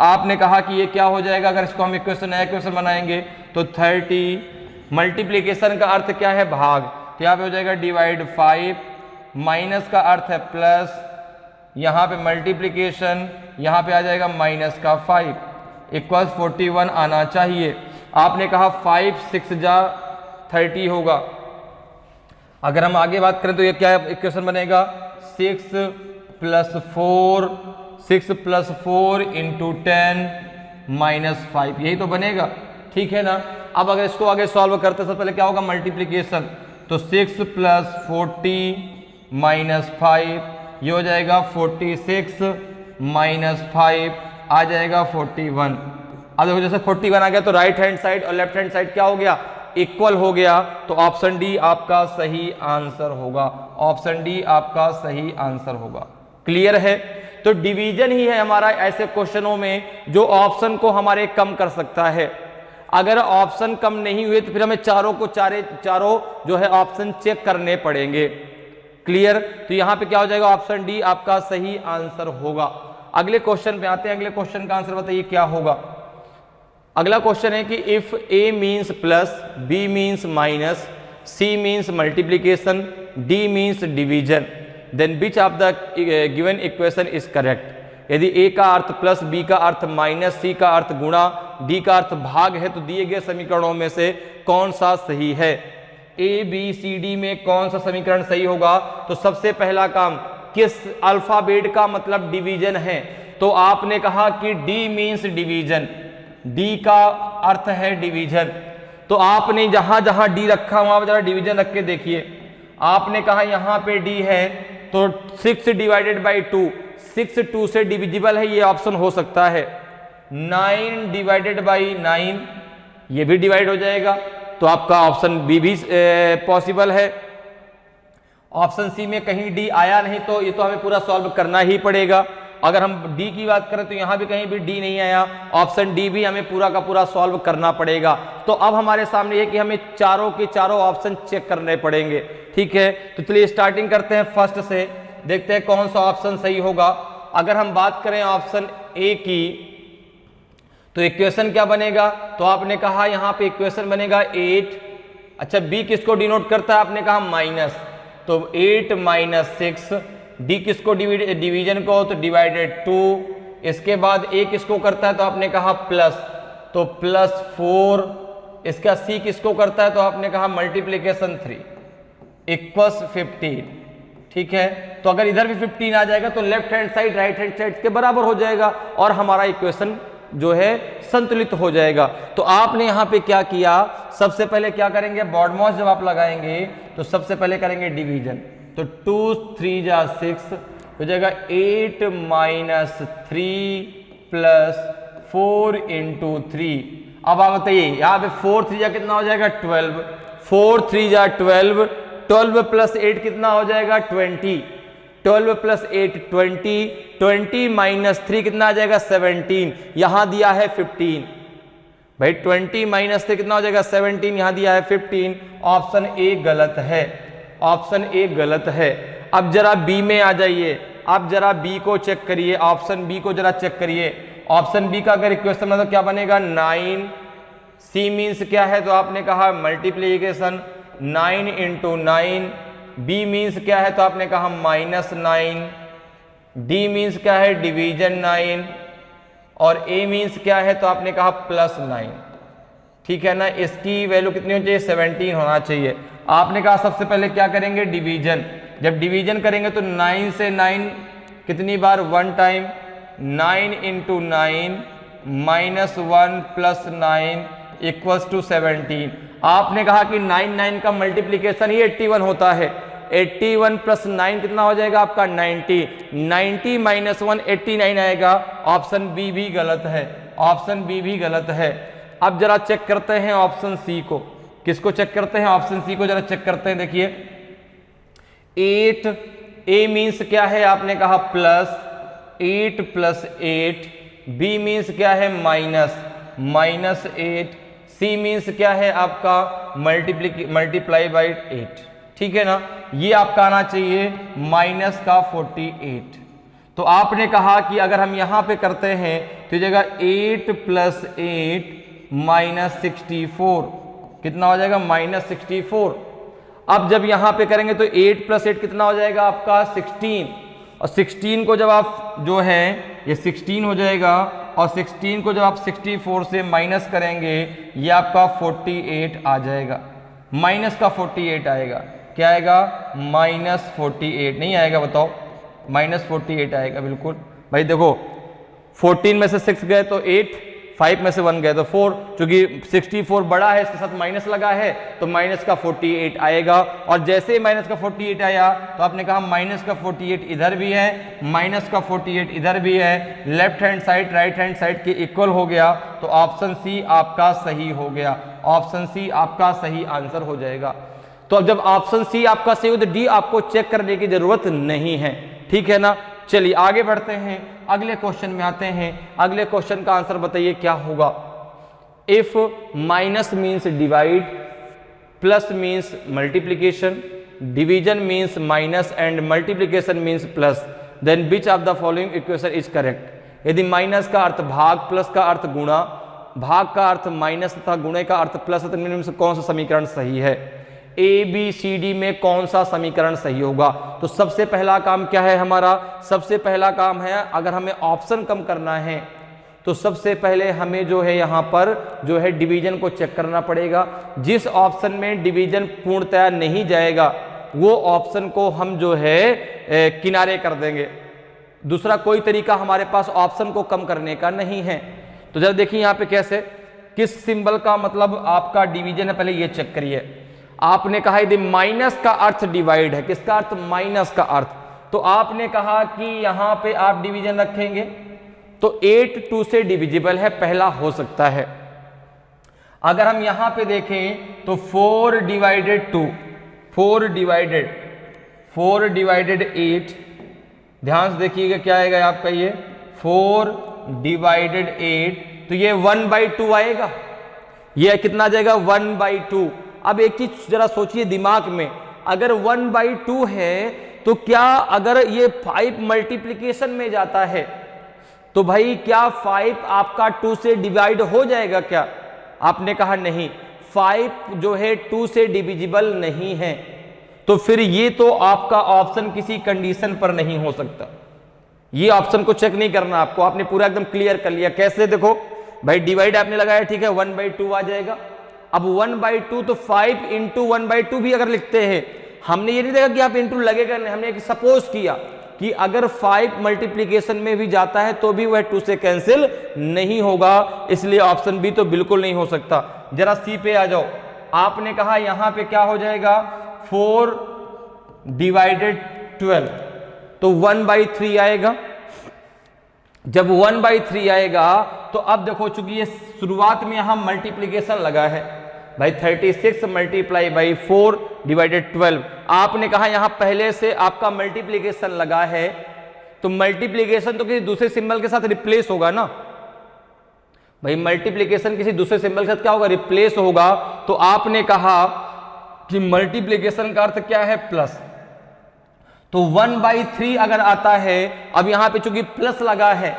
Speaker 1: आपने कहा कि ये क्या हो जाएगा, अगर इसको हम इक्वेशन नया इक्वेशन बनाएंगे तो 30 मल्टीप्लीकेशन का अर्थ क्या है, भाग, तो यहाँ पे हो जाएगा डिवाइड 5, माइनस का अर्थ है प्लस, यहाँ पे मल्टीप्लीकेशन, यहाँ पे आ जाएगा माइनस का 5, इक्वल्स 41 आना चाहिए। आपने कहा 5 6 जा 30 होगा। अगर हम आगे बात करें तो ये क्या इक्वेशन बनेगा, 6 प्लस 4 इंटू 10 माइनस 5, यही तो बनेगा, ठीक है ना। अब अगर इसको आगे सॉल्व करते सबसे पहले क्या होगा, मल्टीप्लीकेशन, तो 6 प्लस 40 माइनस 5 ये हो जाएगा 46 माइनस 5 आ जाएगा 41। अब देखो जैसे 41 आ गया तो राइट हैंड साइड और लेफ्ट हैंड साइड क्या हो गया, इक्वल हो गया। तो ऑप्शन डी आपका सही आंसर होगा, ऑप्शन डी आपका सही आंसर होगा। क्लियर है? तो डिवीजन ही है हमारा ऐसे क्वेश्चनों में जो ऑप्शन को हमारे कम कर सकता है। अगर ऑप्शन कम नहीं हुए तो फिर हमें चारों जो है ऑप्शन चेक करने पड़ेंगे। क्लियर? तो यहां पे क्या हो जाएगा, ऑप्शन डी आपका सही आंसर होगा। अगले क्वेश्चन पे आते हैं, अगले क्वेश्चन का आंसर बताइए क्या होगा। अगला क्वेश्चन है कि if A means plus, B means minus, C means multiplication, D means division, then which of the given equation is correct. यदि ए का अर्थ प्लस, बी का अर्थ माइनस, सी का अर्थ गुणा, डी का अर्थ भाग है तो दिए गए समीकरणों में से कौन सा सही है। ए बी सी डी में कौन सा समीकरण सही होगा। तो सबसे पहला काम, किस अल्फाबेट का मतलब डिवीजन है, तो आपने कहा कि डी मीन्स डिवीजन, डी का अर्थ है डिवीजन। तो आपने जहां जहां डी रखा वहां जरा डिवीजन रख के देखिए। आपने कहा यहां पे डी है तो 6 डिवाइडेड बाई 2, 6 2 से डिविजिबल है, ये ऑप्शन हो सकता है। 9 डिवाइडेड बाई 9 ये भी डिवाइड हो जाएगा, तो आपका ऑप्शन बी भी पॉसिबल है। ऑप्शन सी में कहीं डी आया नहीं तो ये तो हमें पूरा सॉल्व करना ही पड़ेगा। अगर हम डी की बात करें तो यहां भी कहीं भी डी नहीं आया, ऑप्शन डी भी हमें पूरा का पूरा सॉल्व करना पड़ेगा। तो अब हमारे सामने ये कि हमें चारों के चारों ऑप्शन चेक करने पड़ेंगे। ठीक है, तो चलिए स्टार्टिंग करते हैं फर्स्ट से, देखते हैं कौन सा ऑप्शन सही होगा। अगर हम बात करें ऑप्शन ए की तो इक्वेशन क्या बनेगा, तो आपने कहा यहां पे इक्वेशन बनेगा 8। अच्छा, बी किसको डिनोट करता है, आपने कहा माइनस, तो 8 माइनस 6। डी किसको डिवीजन को, तो डिवाइडेड 2। इसके बाद ए किसको करता है, तो आपने कहा प्लस, तो प्लस 4। इसका सी किसको करता है, तो आपने कहा मल्टीप्लीकेशन 3 इक्वल्स 15। ठीक है, तो अगर इधर भी 15 आ जाएगा तो left hand side right hand side के बराबर हो जाएगा और हमारा इक्वेशन जो है संतुलित हो जाएगा। तो आपने यहां पे क्या किया, सबसे पहले क्या करेंगे, बॉडमॉस जब आप लगाएंगे तो सबसे पहले करेंगे डिवीजन। तो 2 3 जा 6 हो जाएगा 8 माइनस 3 प्लस 4 इंटू 3। अब आप बताइए यहां पे 4 3 जा कितना हो जाएगा 12, 4 3 जा 12, 12 प्लस 8 कितना हो जाएगा 20, 12 प्लस 8 20, 20 माइनस 3 कितना आ जाएगा 17, यहां दिया है 15। भाई 20 माइनस 3 कितना हो जाएगा 17, यहां दिया है 15। ऑप्शन ए गलत है, ऑप्शन ए गलत है। अब जरा बी में आ जाइए, अब जरा बी को चेक करिए, ऑप्शन बी को जरा चेक करिए। ऑप्शन बी का अगर इक्वेशन मतलब क्या बनेगा 9। सी मीन्स क्या है, तो आपने कहा मल्टीप्लीकेशन 9 इंटू 9। बी मीन्स क्या है, तो आपने कहा माइनस 9। डी मीन्स क्या है डिवीजन 9 और ए मीन्स क्या है, तो आपने कहा प्लस 9। ठीक है ना, इसकी वैल्यू कितनी होनी चाहिए 17 होना चाहिए। आपने कहा सबसे पहले क्या करेंगे डिवीजन, जब डिवीजन करेंगे तो 9 से 9 कितनी बार 1 time, 9 into 9 minus 1 plus 9 equals to 17। आपने कहा कि 9 9 का मल्टीप्लीकेशन ही 81 होता है, 81 प्लस 9 कितना हो जाएगा आपका 90, 90 माइनस 1 89 आएगा। ऑप्शन बी भी गलत है, ऑप्शन बी भी गलत है। अब जरा चेक करते हैं ऑप्शन सी को, किसको चेक करते हैं, ऑप्शन सी को जरा चेक करते हैं। देखिए 8, ए मीन्स क्या है, आपने कहा प्लस 8 प्लस 8। बी मीन्स क्या है माइनस, माइनस 8। सी मीन्स क्या है आपका मल्टीप्लाई बाई 8। ठीक है ना, ये आपका आना चाहिए माइनस का 48। तो आपने कहा कि अगर हम यहां पे करते हैं तो जगह 8 प्लस 8 माइनस 64 कितना हो जाएगा माइनस 64। अब जब यहां पे करेंगे तो 8 प्लस 8 कितना हो जाएगा आपका 16, और 16 को जब आप जो है ये 16 हो जाएगा, और 16 को जब आप 64 से माइनस करेंगे ये आपका 48 आ जाएगा, माइनस का 48 आएगा। क्या आएगा माइनस 48, नहीं आएगा बताओ, माइनस 48 आएगा बिल्कुल। भाई देखो 14 में से 6 गए तो 8, 5 में से 1 गए तो 4, चूंकि 64 बड़ा है इसके साथ माइनस लगा है तो माइनस का 48 आएगा। और जैसे ही माइनस का 48 आया तो आपने कहा माइनस का 48 इधर भी है, माइनस का 48 इधर भी है, left hand side right hand side के इक्वल हो गया, तो ऑप्शन सी आपका सही हो गया। ऑप्शन सी आपका सही आंसर हो जाएगा। तो अब जब ऑप्शन सी आपका सही हो तो डी आपको चेक करने की जरूरत नहीं है, ठीक है ना। चलिए आगे बढ़ते हैं, अगले क्वेश्चन में आते हैं। अगले क्वेश्चन का आंसर बताइए क्या होगा। If minus means divide, plus means multiplication, division means minus and multiplication means plus, then which of the following equation is correct. यदि माइनस का अर्थ भाग, प्लस का अर्थ गुणा, भाग का अर्थ माइनस तथा गुणे का अर्थ प्लस, तो इनमें से कौन सा समीकरण सही है। ए बी सी डी में कौन सा समीकरण सही होगा। तो सबसे पहला काम क्या है हमारा, सबसे पहला काम है अगर हमें ऑप्शन कम करना है तो सबसे पहले हमें जो है यहाँ पर जो है डिवीजन को चेक करना पड़ेगा। जिस ऑप्शन में डिवीजन पूर्णतया नहीं जाएगा वो ऑप्शन को हम जो है किनारे कर देंगे। दूसरा कोई तरीका हमारे पास ऑप्शन को कम करने का नहीं है। तो जब देखिए यहाँ पे कैसे, किस सिंबल का मतलब आपका डिवीजन है, पहले ये चेक करिए। आपने कहा यदि माइनस का अर्थ डिवाइड है, किसका अर्थ, माइनस का अर्थ, तो आपने कहा कि यहां पे आप डिवीजन रखेंगे तो 8 2 से डिविजिबल है, पहला हो सकता है। अगर हम यहां पे देखें तो 4 डिवाइडेड 2, 4 डिवाइडेड 8, ध्यान से देखिएगा क्या आएगा आपका ये 4 डिवाइडेड 8, तो ये 1/2 आएगा। ये कितना आ जाएगा 1/2। अब एक चीज जरा सोचिए दिमाग में, अगर 1/2 है तो क्या अगर ये 5 मल्टीप्लिकेशन में जाता है तो भाई क्या 5 आपका 2 से डिवाइड हो जाएगा क्या। आपने कहा नहीं, 5 जो है 2 से डिविजिबल नहीं है, तो फिर ये तो आपका ऑप्शन किसी कंडीशन पर नहीं हो सकता। ये ऑप्शन को चेक नहीं करना आपको, आपने पूरा एकदम क्लियर कर लिया। कैसे, देखो भाई डिवाइड आपने लगाया, ठीक है 1/2 आ जाएगा। अब 1/2 तो 5 इंटू 1/2 भी अगर लिखते हैं, हमने ये नहीं देखा कि आप इंटू लगेगा नहीं, हमने एक सपोज किया कि अगर 5 मल्टीप्लिकेशन में भी जाता है तो भी वह 2 से कैंसिल नहीं होगा, इसलिए ऑप्शन बी तो बिल्कुल नहीं हो सकता। जरा सी पे आ जाओ। आपने कहा यहां पे क्या हो जाएगा 4 डिवाइडेड 12, तो 1/3 आएगा। जब 1/3 आएगा तो अब देखो चूंकि ये शुरुआत में यहां मल्टीप्लीकेशन लगा है भाई, 36 मल्टीप्लाई बाई 4 डिवाइडेड 12, आपने कहा यहां पहले से आपका मल्टीप्लीकेशन लगा है, तो मल्टीप्लीकेशन तो किसी दूसरे सिंबल के साथ रिप्लेस होगा ना भाई, मल्टीप्लीकेशन किसी दूसरे सिंबल के साथ क्या होगा, रिप्लेस होगा। तो आपने कहा कि मल्टीप्लीकेशन का अर्थ क्या है, प्लस, तो 1/3 अगर आता है, अब यहां पे चूंकि प्लस लगा है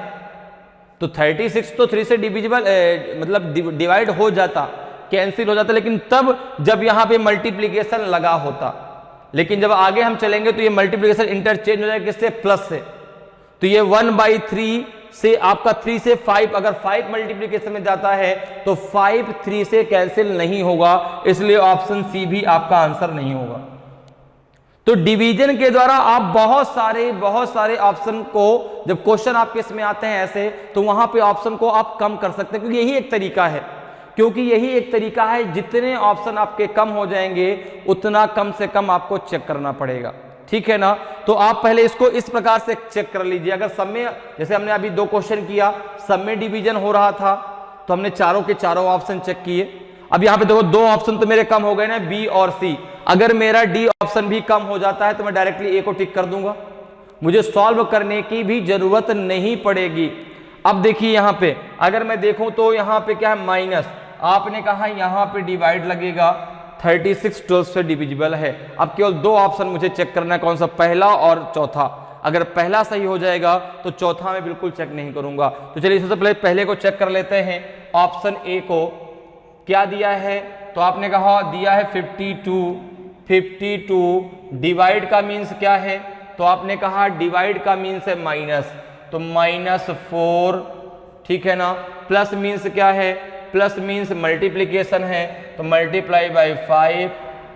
Speaker 1: तो 36 तो 3 से डिविजिबल मतलब डिवाइड हो जाता, कैंसिल हो जाता, लेकिन तब जब यहां पे मल्टीप्लिकेशन लगा होता। लेकिन जब आगे हम चलेंगे तो ये मल्टीप्लिकेशन इंटरचेंज हो जाएगा किससे, प्लस से। तो ये 1/3 से आपका 3 से 5, अगर 5 मल्टीप्लिकेशन में जाता है तो 5 3 से कैंसिल नहीं होगा, इसलिए ऑप्शन सी भी आपका आंसर नहीं होगा। तो डिवीजन के द्वारा आप बहुत सारे ऑप्शन को, जब क्वेश्चन आपके इसमें आते हैं ऐसे, तो वहां पे ऑप्शन को आप कम कर सकते हैं, क्योंकि यही एक तरीका है, जितने ऑप्शन आपके कम हो जाएंगे उतना कम से कम आपको चेक करना पड़ेगा, ठीक है ना। तो आप पहले इसको इस प्रकार से चेक कर लीजिए। अगर सब में, जैसे हमने अभी 2 क्वेश्चन किया, सब में डिवीजन हो रहा था तो हमने चारों के चारों ऑप्शन चेक किए। अब यहां पे देखो 2 ऑप्शन तो मेरे कम हो गए ना, बी और सी। अगर मेरा डी ऑप्शन भी कम हो जाता है तो मैं डायरेक्टली ए को टिक कर दूंगा, मुझे सॉल्व करने की भी जरूरत नहीं पड़ेगी। अब देखिए यहां पे अगर मैं देखूं तो यहां पे क्या है, माइनस, आपने कहा यहां पे डिवाइड लगेगा, 36 12 से डिविजिबल है। अब केवल 2 ऑप्शन मुझे चेक करना है, कौन सा, पहला और चौथा। अगर पहला सही हो जाएगा तो चौथा मैं बिल्कुल चेक नहीं करूंगा। तो चलिए सबसे पहले पहले को चेक कर लेते हैं। ऑप्शन ए को क्या दिया है, तो आपने कहा दिया है 52 डिवाइड का मीन्स क्या है, तो आपने कहा डिवाइड का मीन्स है माइनस, तो -4, ठीक है ना। प्लस मीन्स क्या है, प्लस मीन्स मल्टीप्लीकेशन है, तो मल्टीप्लाई बाई 5।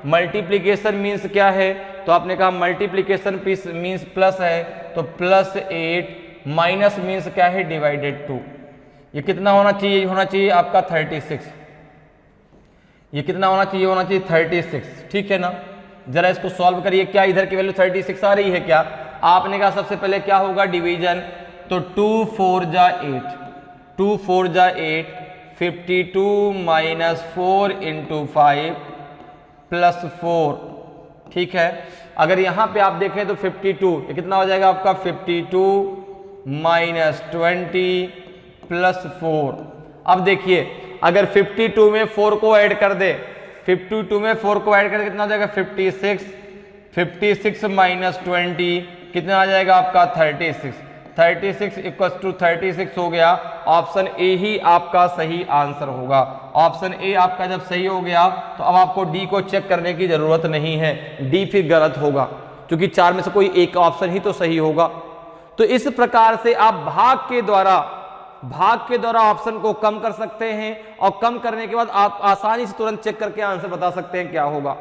Speaker 1: मल्टीप्लीकेशन मीन्स क्या है, तो आपने कहा मल्टीप्लीकेशन मीन्स प्लस है, तो +8। माइनस मीन्स क्या है, डिवाइडेड 2। ये कितना होना चाहिए? ये होना चाहिए आपका 36। ये कितना होना चाहिए? होना चाहिए 36। ठीक है ना। जरा इसको सॉल्व करिए। क्या इधर की वैल्यू 36 आ रही है क्या? आपने कहा सबसे पहले क्या होगा? डिवीजन। तो 2 4 जा 8, 2 4 जा 8, 52 माइनस 4 इंटू 5 प्लस 4। ठीक है। अगर यहां पे आप देखें तो 52, ये कितना हो जाएगा आपका? 52 माइनस 20 प्लस 4। अब देखिए अगर 52 में 4 को ऐड कर दे, 52 में 4 को ऐड करके कितना हो जाएगा? 56। 56 माइनस 20 कितना आ जाएगा आपका? 36। 36 इक्वल्स टू 36 हो गया। ऑप्शन ए ही आपका सही आंसर होगा। ऑप्शन ए आपका जब सही हो गया तो अब आपको डी को चेक करने की जरूरत नहीं है। डी फिर गलत होगा क्योंकि चार में से कोई एक ऑप्शन ही तो सही होगा। तो इस प्रकार से आप भाग के द्वारा ऑप्शन को कम कर सकते हैं और कम करने के बाद आप आसानी से तुरंत चेक करके आंसर बता सकते हैं क्या होगा।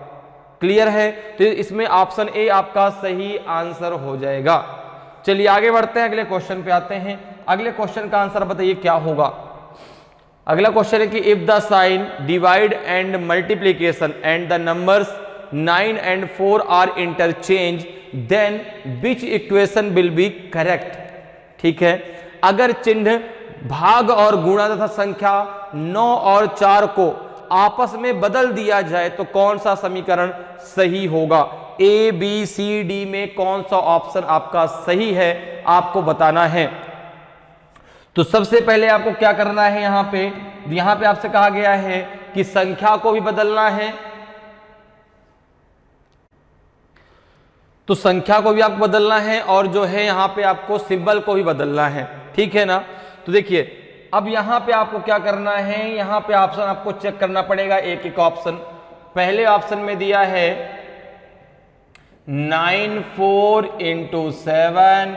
Speaker 1: क्लियर है? तो इसमें ऑप्शन ए आपका सही आंसर हो जाएगा। चलिए आगे बढ़ते हैं, अगले क्वेश्चन पे आते हैं। अगले क्वेश्चन का आंसर बताइए क्या होगा। अगला क्वेश्चन है कि if the sign divide and multiplication and the numbers 9 and 4 are interchange then which equation will be correct. ठीक है। अगर चिन्ह भाग और गुणा तथा संख्या 9 और 4 को आपस में बदल दिया जाए तो कौन सा समीकरण सही होगा? ए बी सी डी में कौन सा ऑप्शन आपका सही है आपको बताना है। तो सबसे पहले आपको क्या करना है? यहां पे आपसे कहा गया है कि संख्या को भी बदलना है, तो संख्या को भी आपको बदलना है और जो है यहां पे आपको सिंबल को भी बदलना है। ठीक है ना। तो देखिए अब यहां पे आपको क्या करना है? यहां पे ऑप्शन आपको चेक करना पड़ेगा एक एक ऑप्शन। पहले ऑप्शन में दिया है 9 4 इंटू 7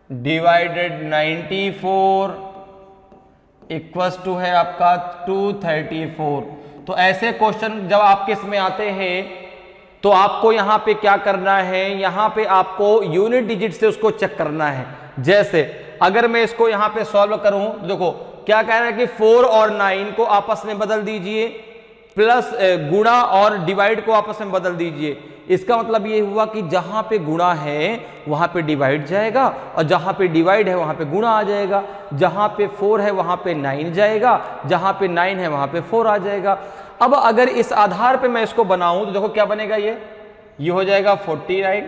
Speaker 1: डिवाइडेड 94 इक्वल्स टू है आपका 234। तो ऐसे क्वेश्चन जब आपके इसमें आते हैं तो आपको यहां पे क्या करना है? यहां पे आपको यूनिट डिजिट से उसको चेक करना है। जैसे अगर मैं इसको यहां पे सॉल्व करूं तो देखो क्या कह रहा है कि 4 और 9 को आपस में बदल दीजिए, प्लस गुणा और डिवाइड को आपस में बदल दीजिए। इसका मतलब ये हुआ कि जहां पे गुणा है वहां पे डिवाइड जाएगा और जहां पे डिवाइड है वहां पे गुणा आ जाएगा। जहां पे 4 है वहां पे 9 जाएगा, जहां पे 9 है वहां पे 4 आ जाएगा। अब अगर इस आधार पे मैं इसको बनाऊं तो देखो क्या बनेगा? ये हो जाएगा 49।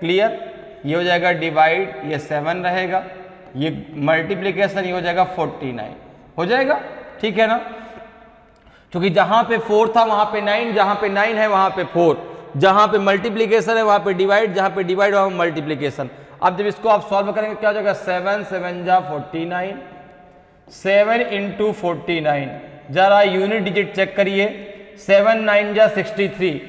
Speaker 1: क्लियर? ये हो जाएगा डिवाइड, ये 7 रहेगा, ये मल्टीप्लीकेशन, ये हो जाएगा 49 हो जाएगा। ठीक है ना। क्योंकि जहां पे 4 था वहां पे 9, जहां पे 9 है वहां पे 4, जहां पे मल्टीप्लीकेशन है वहां पे डिवाइड, जहां पे डिवाइड वहां पे मल्टीप्लीकेशन। अब जब इसको आप सॉल्व करेंगे क्या हो जाएगा? 7 7 जा 49, 7 इंटू 49। जरा यूनिट डिजिट चेक करिए। 7 9 जा 63,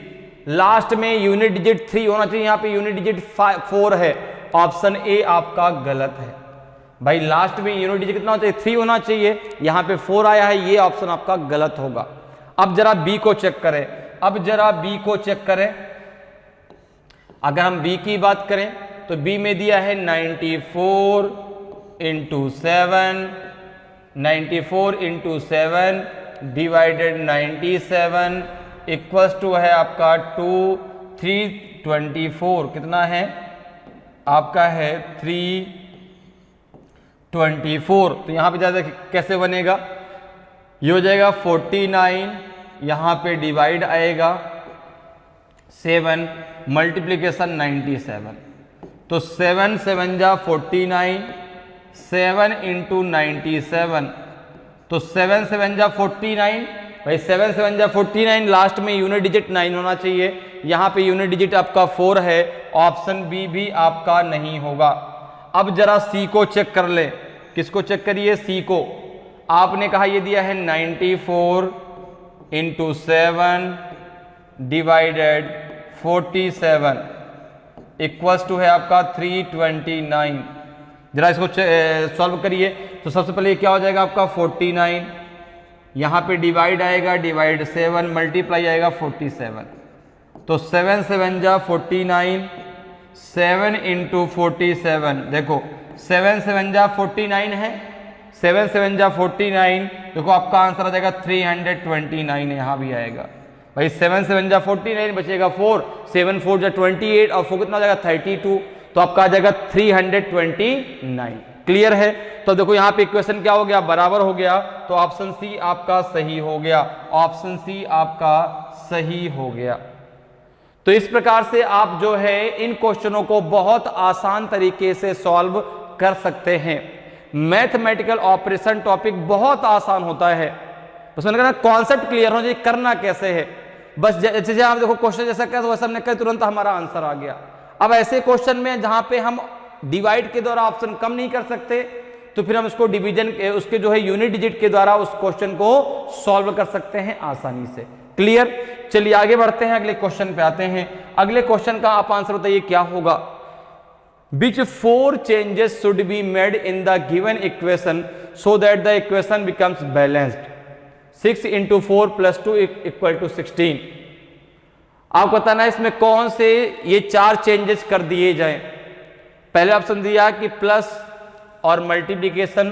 Speaker 1: लास्ट में यूनिट डिजिट 3 होना चाहिए, यहां पे यूनिट डिजिट 4 है। ऑप्शन ए आपका गलत है भाई। लास्ट में यूनिट डिजिट कितना होना चाहिए? 3 होना चाहिए, यहां पे 4 आया है, ये ऑप्शन आपका गलत होगा। अब जरा बी को चेक करें। अगर हम बी की बात करें तो बी में दिया है 94 into 7, 94 into 7 divided 97 equals to है आपका 324। कितना है आपका? है 324। तो यहां पे ज्यादा कैसे बनेगा? ये हो जाएगा 49, यहां पे डिवाइड आएगा 7, मल्टीप्लीकेशन 97। तो 7 7 जा 49, 7 इंटू 97, तो 7 7 जा 49 भाई। 7 7 जा 49, लास्ट में यूनिट डिजिट 9 होना चाहिए, यहां पे यूनिट डिजिट आपका 4 है। ऑप्शन बी भी आपका नहीं होगा। अब जरा सी को चेक कर ले। किसको चेक करिए? सी को। आपने कहा ये दिया है 94 इंटू 7 डिवाइडेड 47 इक्वल्स टू है आपका 329। जरा इसको सॉल्व करिए। तो सबसे पहले क्या हो जाएगा आपका? 49, यहां पे डिवाइड आएगा, डिवाइड 7, मल्टीप्लाई आएगा 47। तो 7 7 जा 49, 7 इंटू 47। देखो 7 7 जा 49 है, 7 7 जा 49, देखो आपका आंसर आ जाएगा 329, यहाँ भी आएगा भाई। 7 7 जा 49, बचेगा 4, 7 4 जा 28 और 4 कितना आ जाएगा 32, तो आपका आ जाएगा 329। क्लियर है? तो देखो यहाँ पे इक्वेशन क्या हो गया, बराबर हो गया, तो ऑप्शन सी आपका सही हो गया, ऑप्शन सी आपका सही हो गया। तो इस प्रकार से आप जो है इन क्वेश्चनों को बहुत आसान तरीके से सॉल्व कर सकते हैं। मैथमेटिकल ऑपरेशन टॉपिक बहुत आसान होता है, बस मैंने कहा कॉन्सेप्ट क्लियर हो जाए करना कैसे है। बस जैसे आप देखो क्वेश्चन जैसा क्या वैसा हमने कहा तुरंत हमारा आंसर आ गया। अब ऐसे क्वेश्चन में जहां पे हम डिवाइड के द्वारा ऑप्शन कम नहीं कर सकते तो फिर हम इसको डिवीजन उसके जो है यूनिट डिजिट के द्वारा उस क्वेश्चन को सॉल्व कर सकते हैं आसानी से। क्लियर? चलिए आगे बढ़ते हैं, अगले क्वेश्चन पे आते हैं। अगले क्वेश्चन का आप आंसर बताइए क्या होगा। Which 4 changes should be made in the given equation so that the equation becomes balanced? 6 into 4 plus 2 equal to 16। आपको बताना है इसमें कौन से ये 4 चेंजेस कर दिए जाएं। पहले ऑप्शन दिया कि प्लस और मल्टीप्लीकेशन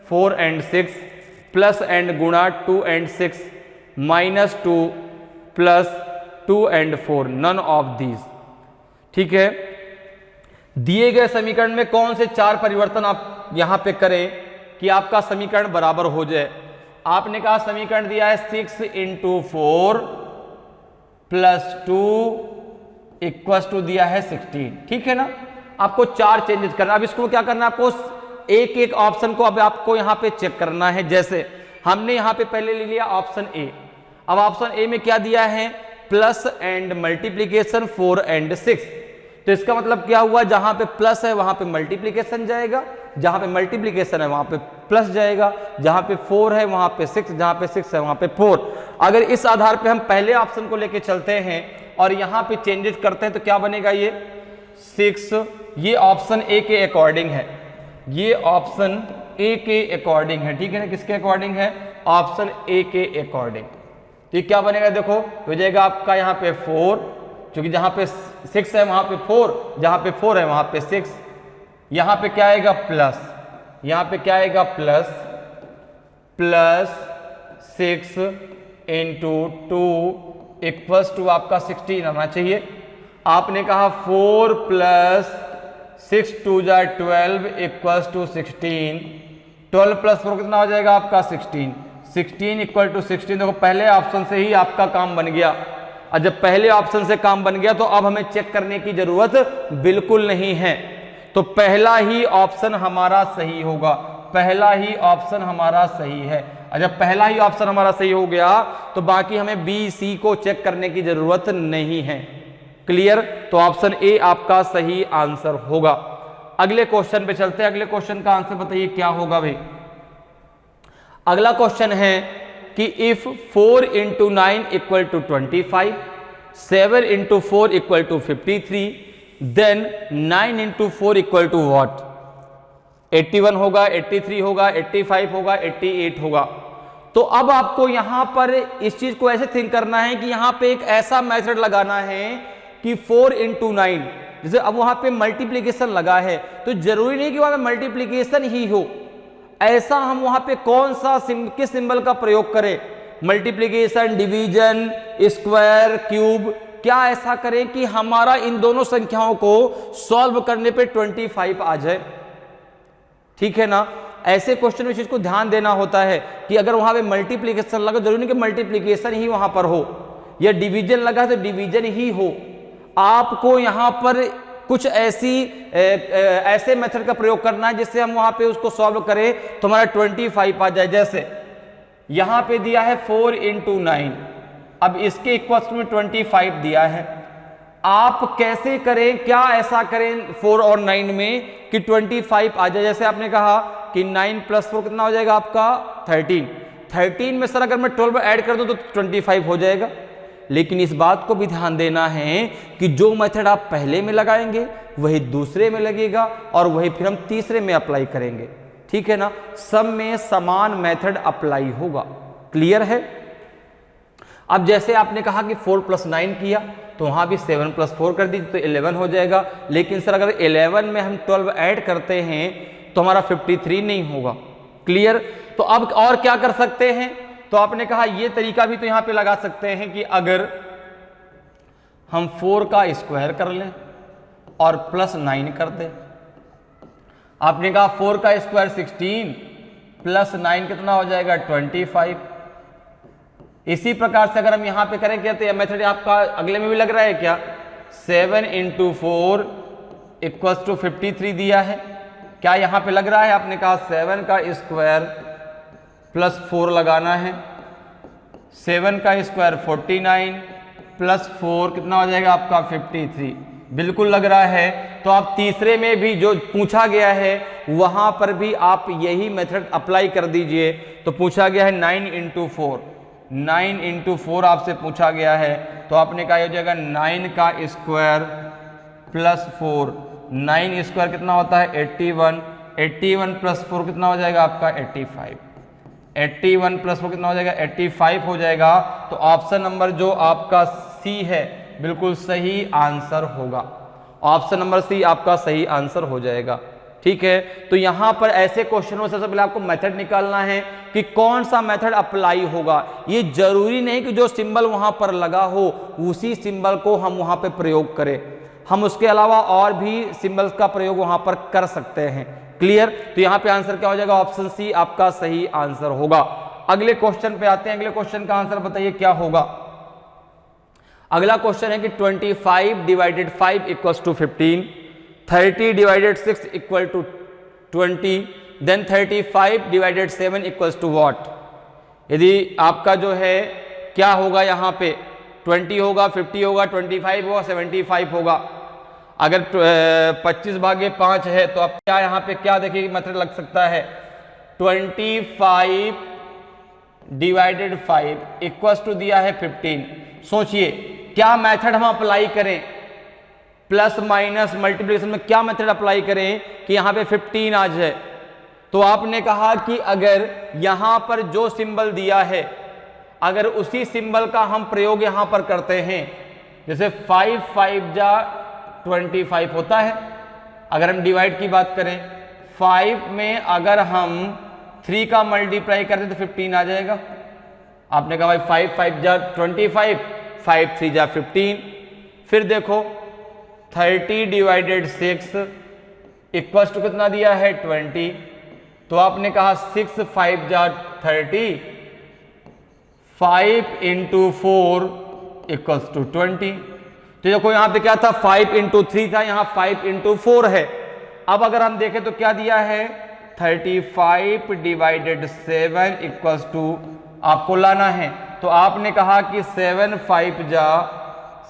Speaker 1: 4 and 6, प्लस एंड गुणा 2 and 6, minus 2 plus 2 and 4, none of these. ठीक है, दिए गए समीकरण में कौन से 4 परिवर्तन आप यहां पे करें कि आपका समीकरण बराबर हो जाए। आपने कहा समीकरण दिया है 6 into 4 प्लस 2 इक्वल्स टू दिया है 16। ठीक है ना, आपको 4 चेंजेस करना। अब इसको क्या करना है, आपको एक एक ऑप्शन को अब आपको यहां पे चेक करना है। जैसे हमने यहां पे पहले ले लिया ऑप्शन ए। अब ऑप्शन ए में क्या दिया है, प्लस एंड मल्टीप्लीकेशन 4 and 6। तो इसका मतलब क्या हुआ, जहां पे प्लस है वहां पे मल्टीप्लीकेशन जाएगा, जहां पे मल्टीप्लीकेशन है वहां पे प्लस जाएगा, जहां पे 4 है वहां पे 6, जहां पे 6 है वहां पे 4। अगर इस आधार पे हम पहले ऑप्शन को लेके चलते हैं और यहां पे चेंजेस करते हैं तो क्या बनेगा, ये 6, ये ऑप्शन ए के अकॉर्डिंग है, ये ऑप्शन ए के अकॉर्डिंग है। ठीक है ना, किसके अकॉर्डिंग है, ऑप्शन ए के अकॉर्डिंग। तो क्या बनेगा, देखो हो जाएगा आपका यहाँ पे 4, क्योंकि जहां पे 6 है वहां पे 4, जहां पे 4 है वहां पे 6। यहां पे क्या आएगा प्लस, यहां पे क्या आएगा प्लस 6 into 2 इक्वल्स टू आपका 16 आना चाहिए। आपने कहा 4 प्लस 6 2 जा 12 इक्वल्स टू 16। 12 प्लस 4 कितना हो जाएगा आपका 16। 16 इक्वल टू 16। देखो पहले ऑप्शन से ही आपका काम बन गया, और जब पहले ऑप्शन से काम बन गया तो अब हमें चेक करने की जरूरत बिल्कुल नहीं है। तो पहला ही ऑप्शन हमारा सही होगा, पहला ही ऑप्शन हमारा सही है। और जब पहला ही ऑप्शन हमारा सही हो गया तो बाकी हमें बी सी को चेक करने की जरूरत नहीं है। क्लियर? तो ऑप्शन ए आपका सही आंसर होगा। अगले क्वेश्चन पे चलते हैं। अगले क्वेश्चन का आंसर बताइए क्या होगा भाई। अगला क्वेश्चन है कि if 4 into 9 equal to 25, 7 into 4 equal to 53, then 9 into 4 equal to what. 81 होगा, 83 होगा, 85 होगा, 88 होगा। तो अब आपको यहां पर इस चीज को ऐसे थिंक करना है कि यहां पे एक ऐसा मेथड लगाना है कि 4 into 9, जैसे अब वहां पे मल्टीप्लीकेशन लगा है तो जरूरी नहीं कि वहां पे मल्टीप्लीकेशन ही हो। ऐसा हम वहां पे कौन सा किस सिंबल का प्रयोग करें, मल्टीप्लीकेशन, डिवीजन, स्क्वायर, क्यूब, क्या ऐसा करें कि हमारा इन दोनों संख्याओं को सॉल्व करने पे 25 आ जाए। ठीक है ना, ऐसे क्वेश्चन में चीज को ध्यान देना होता है कि अगर वहां पे मल्टीप्लीकेशन लगा, जरूरी नहीं कि मल्टीप्लीकेशन ही वहां पर हो, या डिवीजन लगा तो डिवीजन ही हो। आपको यहां पर कुछ ऐसे मेथड का प्रयोग करना है जिससे हम वहां पे उसको सॉल्व करें तो हमारा 25 आ जाए। जैसे यहां पे दिया है 4 into 9, अब इसके इक्वल्स में 25 दिया है। आप कैसे करें, क्या ऐसा करें 4 और 9 में कि 25 आ जाए। जैसे आपने कहा कि 9 प्लस 4 कितना हो जाएगा आपका 13। 13 में सर अगर मैं 12 ऐड कर दूं तो 25 हो जाएगा। लेकिन इस बात को भी ध्यान देना है कि जो मेथड आप पहले में लगाएंगे वही दूसरे में लगेगा और वही फिर हम तीसरे में अप्लाई करेंगे। ठीक है ना, सब में समान मेथड अप्लाई होगा। क्लियर है? अब जैसे आपने कहा कि 4 + 9 किया तो वहां भी 7 + 4 कर दीजिए तो 11 हो जाएगा। लेकिन सर अगर 11 में हम 12 ऐड करते हैं तो हमारा 53 नहीं होगा, क्लियर। तो अब और क्या कर सकते हैं, तो आपने कहा ये तरीका भी तो यहां पे लगा सकते हैं कि अगर हम 4 का स्क्वायर कर लें और प्लस 9 कर दें। आपने कहा 4 का स्क्वायर 16 प्लस 9 कितना हो जाएगा 25। इसी प्रकार से अगर हम यहां पे करें क्या, तो यह मेथड आपका अगले में भी लग रहा है क्या, 7 × 4 = 53 दिया है, क्या यहां पे लग रहा है। आपने कहा 7 का स्क्वायर प्लस 4 लगाना है, 7 का स्क्वायर 49 प्लस 4 कितना हो जाएगा आपका 53, बिल्कुल लग रहा है। तो आप तीसरे में भी जो पूछा गया है वहां पर भी आप यही मेथड अप्लाई कर दीजिए। तो पूछा गया है 9 × 4, 9 × 4 आपसे पूछा गया है, तो आपने कहा हो जाएगा 9 का स्क्वायर प्लस 4, 9 स्क्वायर कितना होता है 81, 81 प्लस 4 कितना हो जाएगा आपका 85, 81 प्लस 4 कितना हो जाएगा 85 हो जाएगा। तो ऑप्शन नंबर जो आपका सी है बिल्कुल सही आंसर होगा, ऑप्शन नंबर सी आपका सही आंसर हो जाएगा। ठीक है, तो यहां पर ऐसे क्वेश्चनों से सबसे पहले आपको मेथड निकालना है कि कौन सा मेथड अप्लाई होगा। ये जरूरी नहीं कि जो सिंबल वहां पर लगा हो उसी सिंबल को हम वहां पे प्रयोग करें, हम उसके अलावा और भी सिंबल्स का प्रयोग वहां पर कर सकते हैं। क्लियर, तो यहां पे आंसर क्या हो जाएगा, ऑप्शन सी आपका सही आंसर होगा। अगले क्वेश्चन पे आते हैं, अगले क्वेश्चन का आंसर बताइए क्या होगा। अगला क्वेश्चन है कि 25 / 5 = 15, 30 / 6 = 20, देन 35 / 7 = what। यदि आपका जो है क्या होगा, यहां पे 20 होगा, 50 होगा, 25 होगा, 75 होगा। अगर 25 भागे 5 है तो आप क्या यहां पे क्या देखिए मेथड लग सकता है, 25 / 5 = दिया है 15। सोचिए क्या मेथड हम अप्लाई करें, प्लस माइनस मल्टीप्लिकेशन में क्या मेथड अप्लाई करें कि यहां पे 15 आ जाए। तो आपने कहा कि अगर यहां पर जो सिंबल दिया है अगर उसी सिंबल का हम प्रयोग यहां पर करते हैं, जैसे 5 × 5 = 25 होता है। अगर हम डिवाइड की बात करें 5 में अगर हम 3 का मल्टीप्लाई करते तो 15 आ जाएगा। आपने कहा भाई 5 × 5 = 25, 5 × 3 = 15। फिर देखो 30 / 6 = कितना दिया है 20। तो आपने कहा 6 × 5 = 30, 5 × 4 = 20। तो देखो यहां पे क्या था 5 × 3 था, यहां 5 × 4 है। अब अगर हम देखें तो क्या दिया है 35 / 7 = आपको लाना है। तो आपने कहा कि 7 × 5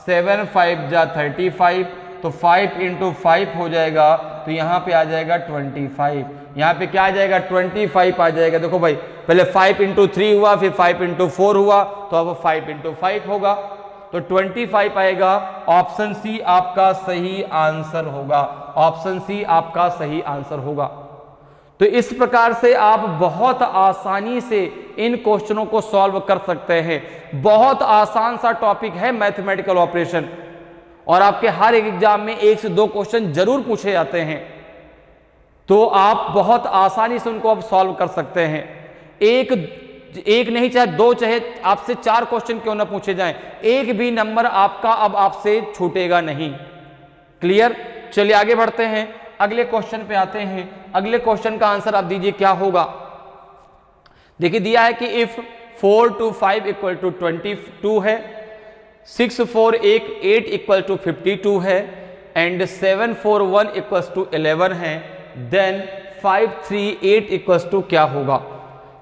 Speaker 1: = 35, तो 5 × 5 हो जाएगा, तो यहां पे आ जाएगा 25। यहां पे क्या आ जाएगा 25 आ जाएगा। देखो भाई पहले 5 × 3 हुआ, फिर 5 × 4 हुआ, तो अब 5 × 5 होगा, तो 25 आएगा। ऑप्शन सी आपका सही आंसर होगा, ऑप्शन सी आपका सही आंसर होगा। तो इस प्रकार से आप बहुत आसानी से इन क्वेश्चनों को सॉल्व कर सकते हैं। बहुत आसान सा टॉपिक है मैथमेटिकल ऑपरेशन, और आपके हर एक एग्जाम में 1 से 2 क्वेश्चन जरूर पूछे जाते हैं, तो आप बहुत आसानी से उनको अब सॉल्व कर सकते हैं। एक नहीं चाहे 2 चाहे आपसे 4 क्वेश्चन क्यों ना पूछे जाएं, एक भी नंबर आपका अब आपसे छूटेगा नहीं। क्लियर, चलिए आगे बढ़ते हैं, अगले क्वेश्चन पे आते हैं। अगले क्वेश्चन का आंसर आप दीजिए क्या होगा। देखिए दिया है कि इफ 4 × 5 = 22 है, 6 × 4 = 52 है, एंड 7 × 4 = 11 है, देन 5 × 3 = क्या होगा।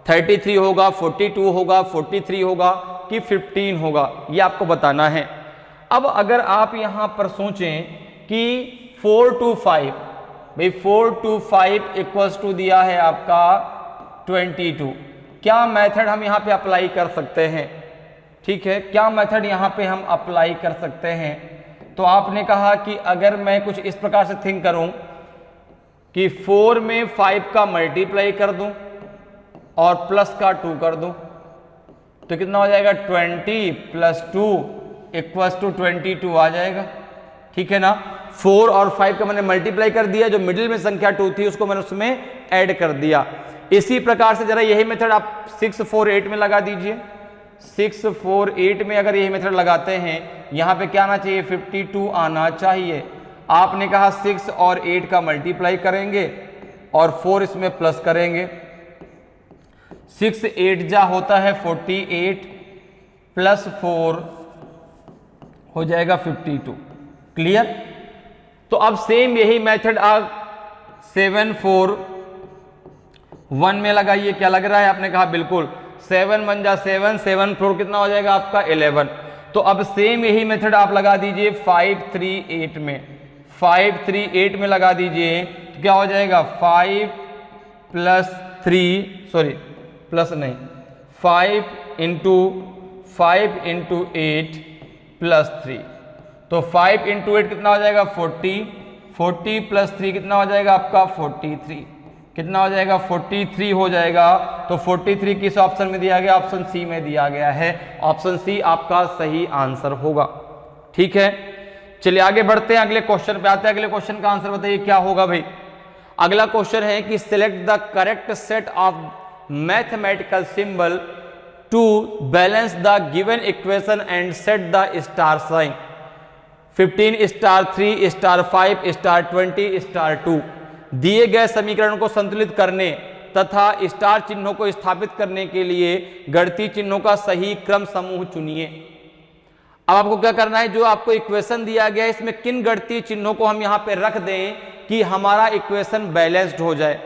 Speaker 1: 33 होगा, 42 होगा, 43 होगा कि 15 होगा, ये आपको बताना है। अब अगर आप यहां पर सोचें कि 4 to 5, भाई 4 to 5 = दिया है आपका 22, क्या मेथड हम यहां पे अप्लाई कर सकते हैं। ठीक है, क्या मेथड यहां पे हम अप्लाई कर सकते हैं। तो आपने कहा कि अगर मैं कुछ इस प्रकार से थिंक करूं कि 4 में 5 का मल्टीप्लाई कर दूं और प्लस का 2 कर दूं, तो कितना हो जाएगा 20 + 2 = 22 आ जाएगा। ठीक है ना, 4 और 5 का मैंने मल्टीप्लाई कर दिया, जो मिडिल में संख्या 2 थी उसको मैंने उसमें ऐड कर दिया। इसी प्रकार से जरा यही मेथड आप 6, 4, 8 में लगा दीजिए। 6, 4, 8 में अगर यही मेथड लगाते हैं, यहां पे क्या आना चाहिए, 52 आना चाहिए। आपने कहा 6 और 8 का मल्टीप्लाई करेंगे और 4 इसमें प्लस करेंगे। 6, 8 जा होता है 48 प्लस 4 हो जाएगा 52। क्लियर? तो अब सेम यही मेथड आप 7, 4, 1 में लगाइए। क्या लग रहा है? आपने कहा बिल्कुल 7 1 जा 7, 7 4 कितना हो जाएगा आपका 11। तो अब सेम यही मेथड आप लगा दीजिए 5, 3, 8 में। 5, 3, 8 में लगा दीजिए तो क्या हो जाएगा 5 प्लस 3, सॉरी प्लस नहीं, 5 इंटू 8 प्लस 3। तो 5 इंटू 8 कितना हो जाएगा 40, 40 प्लस 3 कितना हो जाएगा आपका 43। कितना हो जाएगा 43 हो जाएगा। तो 43 किस ऑप्शन में दिया गया? ऑप्शन सी में दिया गया है। ऑप्शन सी आपका सही आंसर होगा। ठीक है, चलिए आगे बढ़ते हैं, अगले क्वेश्चन पे आते हैं। अगले क्वेश्चन का आंसर बताइए क्या होगा भाई। अगला क्वेश्चन है कि select the correct set of mathematical symbol to balance the given equation and set the star sign. 15 star 3 star 5 star 20 star 2 दिए गए समीकरण को संतुलित करने तथा स्टार चिन्हों को स्थापित करने के लिए गणितीय चिन्हों का सही क्रम समूह चुनिए। अब आपको क्या करना है, जो आपको इक्वेशन दिया गया है इसमें किन गणितीय चिन्हों को हम यहां पे रख दें कि हमारा इक्वेशन बैलेंस्ड हो जाए।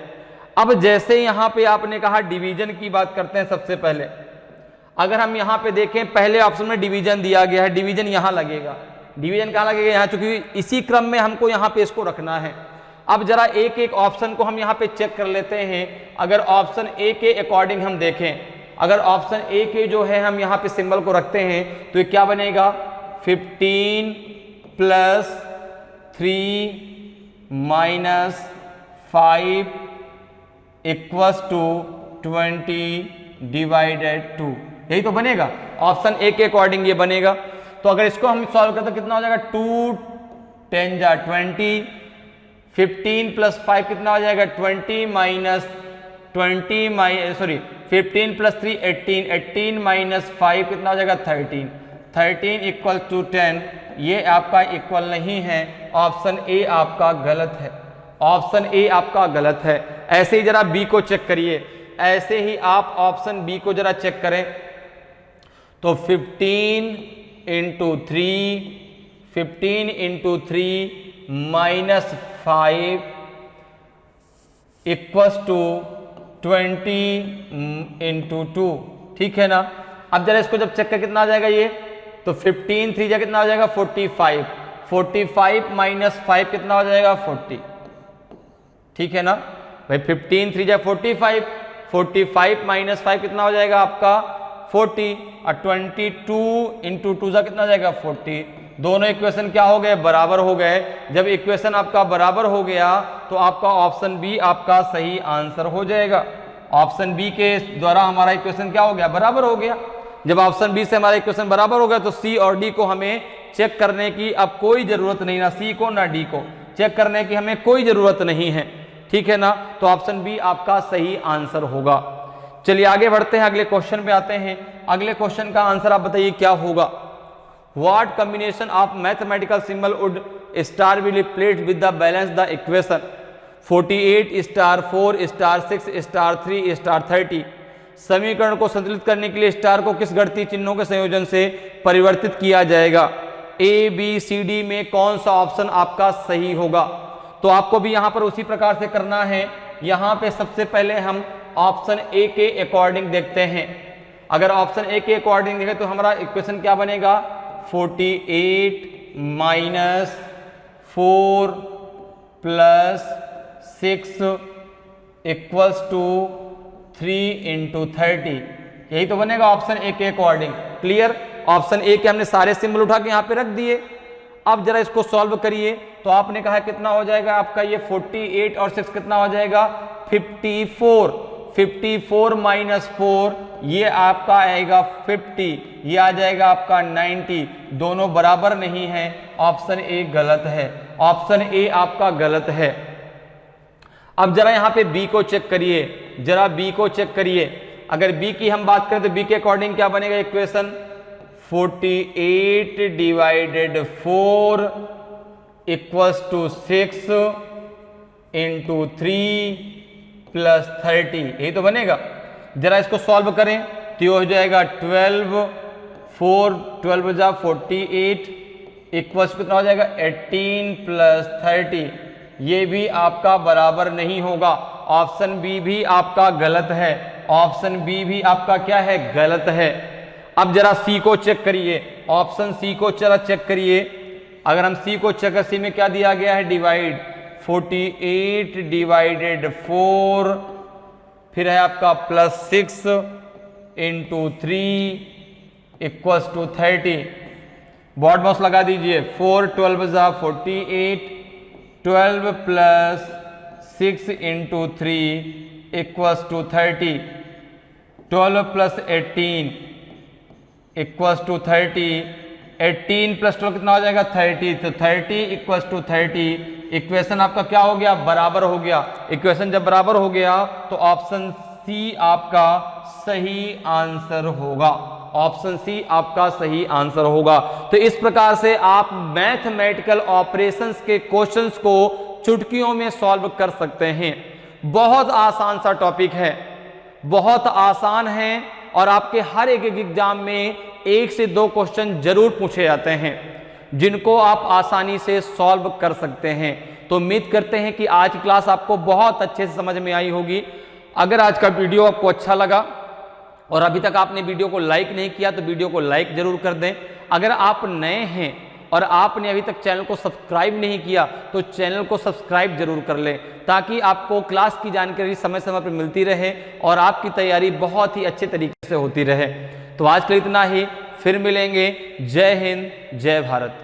Speaker 1: अब जैसे यहां पे आपने कहा डिवीजन की बात करते हैं। सबसे पहले अगर हम यहां पे देखें, पहले ऑप्शन में डिवीजन दिया गया है, डिवीजन यहां लगेगा। डिवीजन कहां लगेगा? यहां, चूंकि इसी क्रम में हमको यहां पे इसको रखना है। अब जरा एक एक ऑप्शन को हम यहां पे चेक कर लेते हैं। अगर ऑप्शन ए के अकॉर्डिंग हम देखें, अगर ऑप्शन ए के जो है हम यहां पे सिंबल को रखते हैं तो ये क्या बनेगा 15 plus 3 minus 5 equals to 20 divided 2। यही तो बनेगा ऑप्शन ए के अकॉर्डिंग, ये बनेगा। तो अगर इसको हम सॉल्व करते कितना हो जाएगा 2 10 जा 20, 15 प्लस 5 कितना हो जाएगा 20 माइनस 15 प्लस 3 18, 18 माइनस 5 कितना हो जाएगा 13, 13 इक्वल टू 10। ये आपका इक्वल नहीं है, ऑप्शन ए आपका गलत है। ऑप्शन ए आपका गलत है। ऐसे ही जरा बी को चेक करिए, ऐसे ही आप ऑप्शन बी को जरा चेक करें। तो 15 into 3 minus 5 equals to 20 into 2। ठीक है ना? अब जरा इसको जब चेक कर कितना आ जाएगा ये, तो 15 3 जा कितना हो जाएगा 45, 45 माइनस 5 कितना हो जाएगा 40। ठीक है ना भाई, 15 3 जा 45, 45 माइनस 5 कितना हो जाएगा आपका 40, और 22 इंटू 2 जा कितना हो जाएगा 40। दोनों इक्वेशन क्या हो गए? बराबर हो गए। जब इक्वेशन आपका बराबर हो गया तो आपका ऑप्शन बी आपका सही आंसर हो जाएगा। ऑप्शन बी के द्वारा हमारा इक्वेशन क्या हो गया? बराबर हो गया। जब ऑप्शन बी से हमारा इक्वेशन बराबर हो गया तो सी और डी को हमें चेक करने की अब कोई जरूरत नहीं, ना सी को ना डी को चेक करने की हमें कोई जरूरत नहीं है। ठीक है ना? तो ऑप्शन बी आपका सही आंसर होगा। चलिए आगे बढ़ते हैं, अगले क्वेश्चन पे आते हैं। अगले क्वेश्चन का आंसर आप बताइए क्या होगा। What combination of mathematical symbol would star be replaced with the balance the equation 48 star 4 star 6 star 3 star 30। समीकरण को संतुलित करने के लिए स्टार को किस गणितीय चिन्हों के संयोजन से परिवर्तित किया जाएगा? ए बी सी डी में कौन सा ऑप्शन आपका सही होगा? तो आपको भी यहां पर उसी प्रकार से करना है। यहां पे सबसे पहले हम ऑप्शन ए के अकॉर्डिंग देखते हैं। अगर ऑप्शन ए के अकॉर्डिंग देखें तो हमारा इक्वेशन क्या बनेगा 48 minus 4 plus 6 equals to 3 into 30। यही तो बनेगा ऑप्शन ए के अकॉर्डिंग। क्लियर? ऑप्शन ए के हमने सारे सिंबल उठा के यहां पे रख दिए। अब जरा इसको सॉल्व करिए तो आपने कहा कितना हो जाएगा आपका ये 48 और 6 कितना हो जाएगा 54। 54 माइनस 4 ये आपका आएगा 50, ये आ जाएगा आपका 90। दोनों बराबर नहीं है, ऑप्शन ए गलत है। ऑप्शन ए आपका गलत है। अब जरा यहां पे बी को चेक करिए। जरा बी को चेक करिए। अगर बी की हम बात करें तो बी के अकॉर्डिंग क्या बनेगा equation, 48 divided 4 equals to 6 into 3 plus 30, यही तो बनेगा। जरा इसको सॉल्व करें तो ये हो जाएगा 12 4 12 जा 48 इक्वल्स कितना हो जाएगा 18 प्लस 30, ये भी आपका बराबर नहीं होगा। ऑप्शन बी भी आपका गलत है, ऑप्शन बी भी आपका क्या है, गलत है। अब जरा सी को चेक करिए, ऑप्शन सी को जरा चेक करिए। अगर हम सी को चेक करें, सी में क्या दिया गया है, डिवाइड 48 डिवाइडेड 4, फिर है आपका plus 6 into 3 equals to 30। BODMAS लगा दीजिए, 4 12 जा 48, 12 plus 6 into 3 equals to 30, 12 plus 18 equals to 30, 18 plus 12 कितना हो जाएगा 30, तो 30 इक्वल्स टू 30। इक्वेशन आपका क्या हो गया, बराबर हो गया। इक्वेशन जब बराबर हो गया तो ऑप्शन सी आपका सही आंसर होगा, ऑप्शन सी आपका सही आंसर होगा। तो इस प्रकार से आप मैथमेटिकल ऑपरेशंस के क्वेश्चंस को चुटकियों में सॉल्व कर सकते हैं। बहुत आसान सा टॉपिक है, बहुत आसान है, और आपके हर एक एग्जाम में 1 से 2 क्वेश्चन जरूर पूछे जाते हैं जिनको आप आसानी से सॉल्व कर सकते हैं। तो उम्मीद करते हैं कि आज की क्लास आपको बहुत अच्छे से समझ में आई होगी। अगर आज का वीडियो आपको अच्छा लगा और अभी तक आपने वीडियो को लाइक नहीं किया तो वीडियो को लाइक जरूर कर दें। अगर आप नए हैं और आपने अभी तक चैनल को सब्सक्राइब नहीं किया तो चैनल को सब्सक्राइब जरूर कर लें, ताकि आपको क्लास की जानकारी समय समय पर मिलती रहे और आपकी तैयारी बहुत ही अच्छे तरीके से होती रहे। तो आज के लिए इतना ही, फिर मिलेंगे। जय हिंद, जय भारत।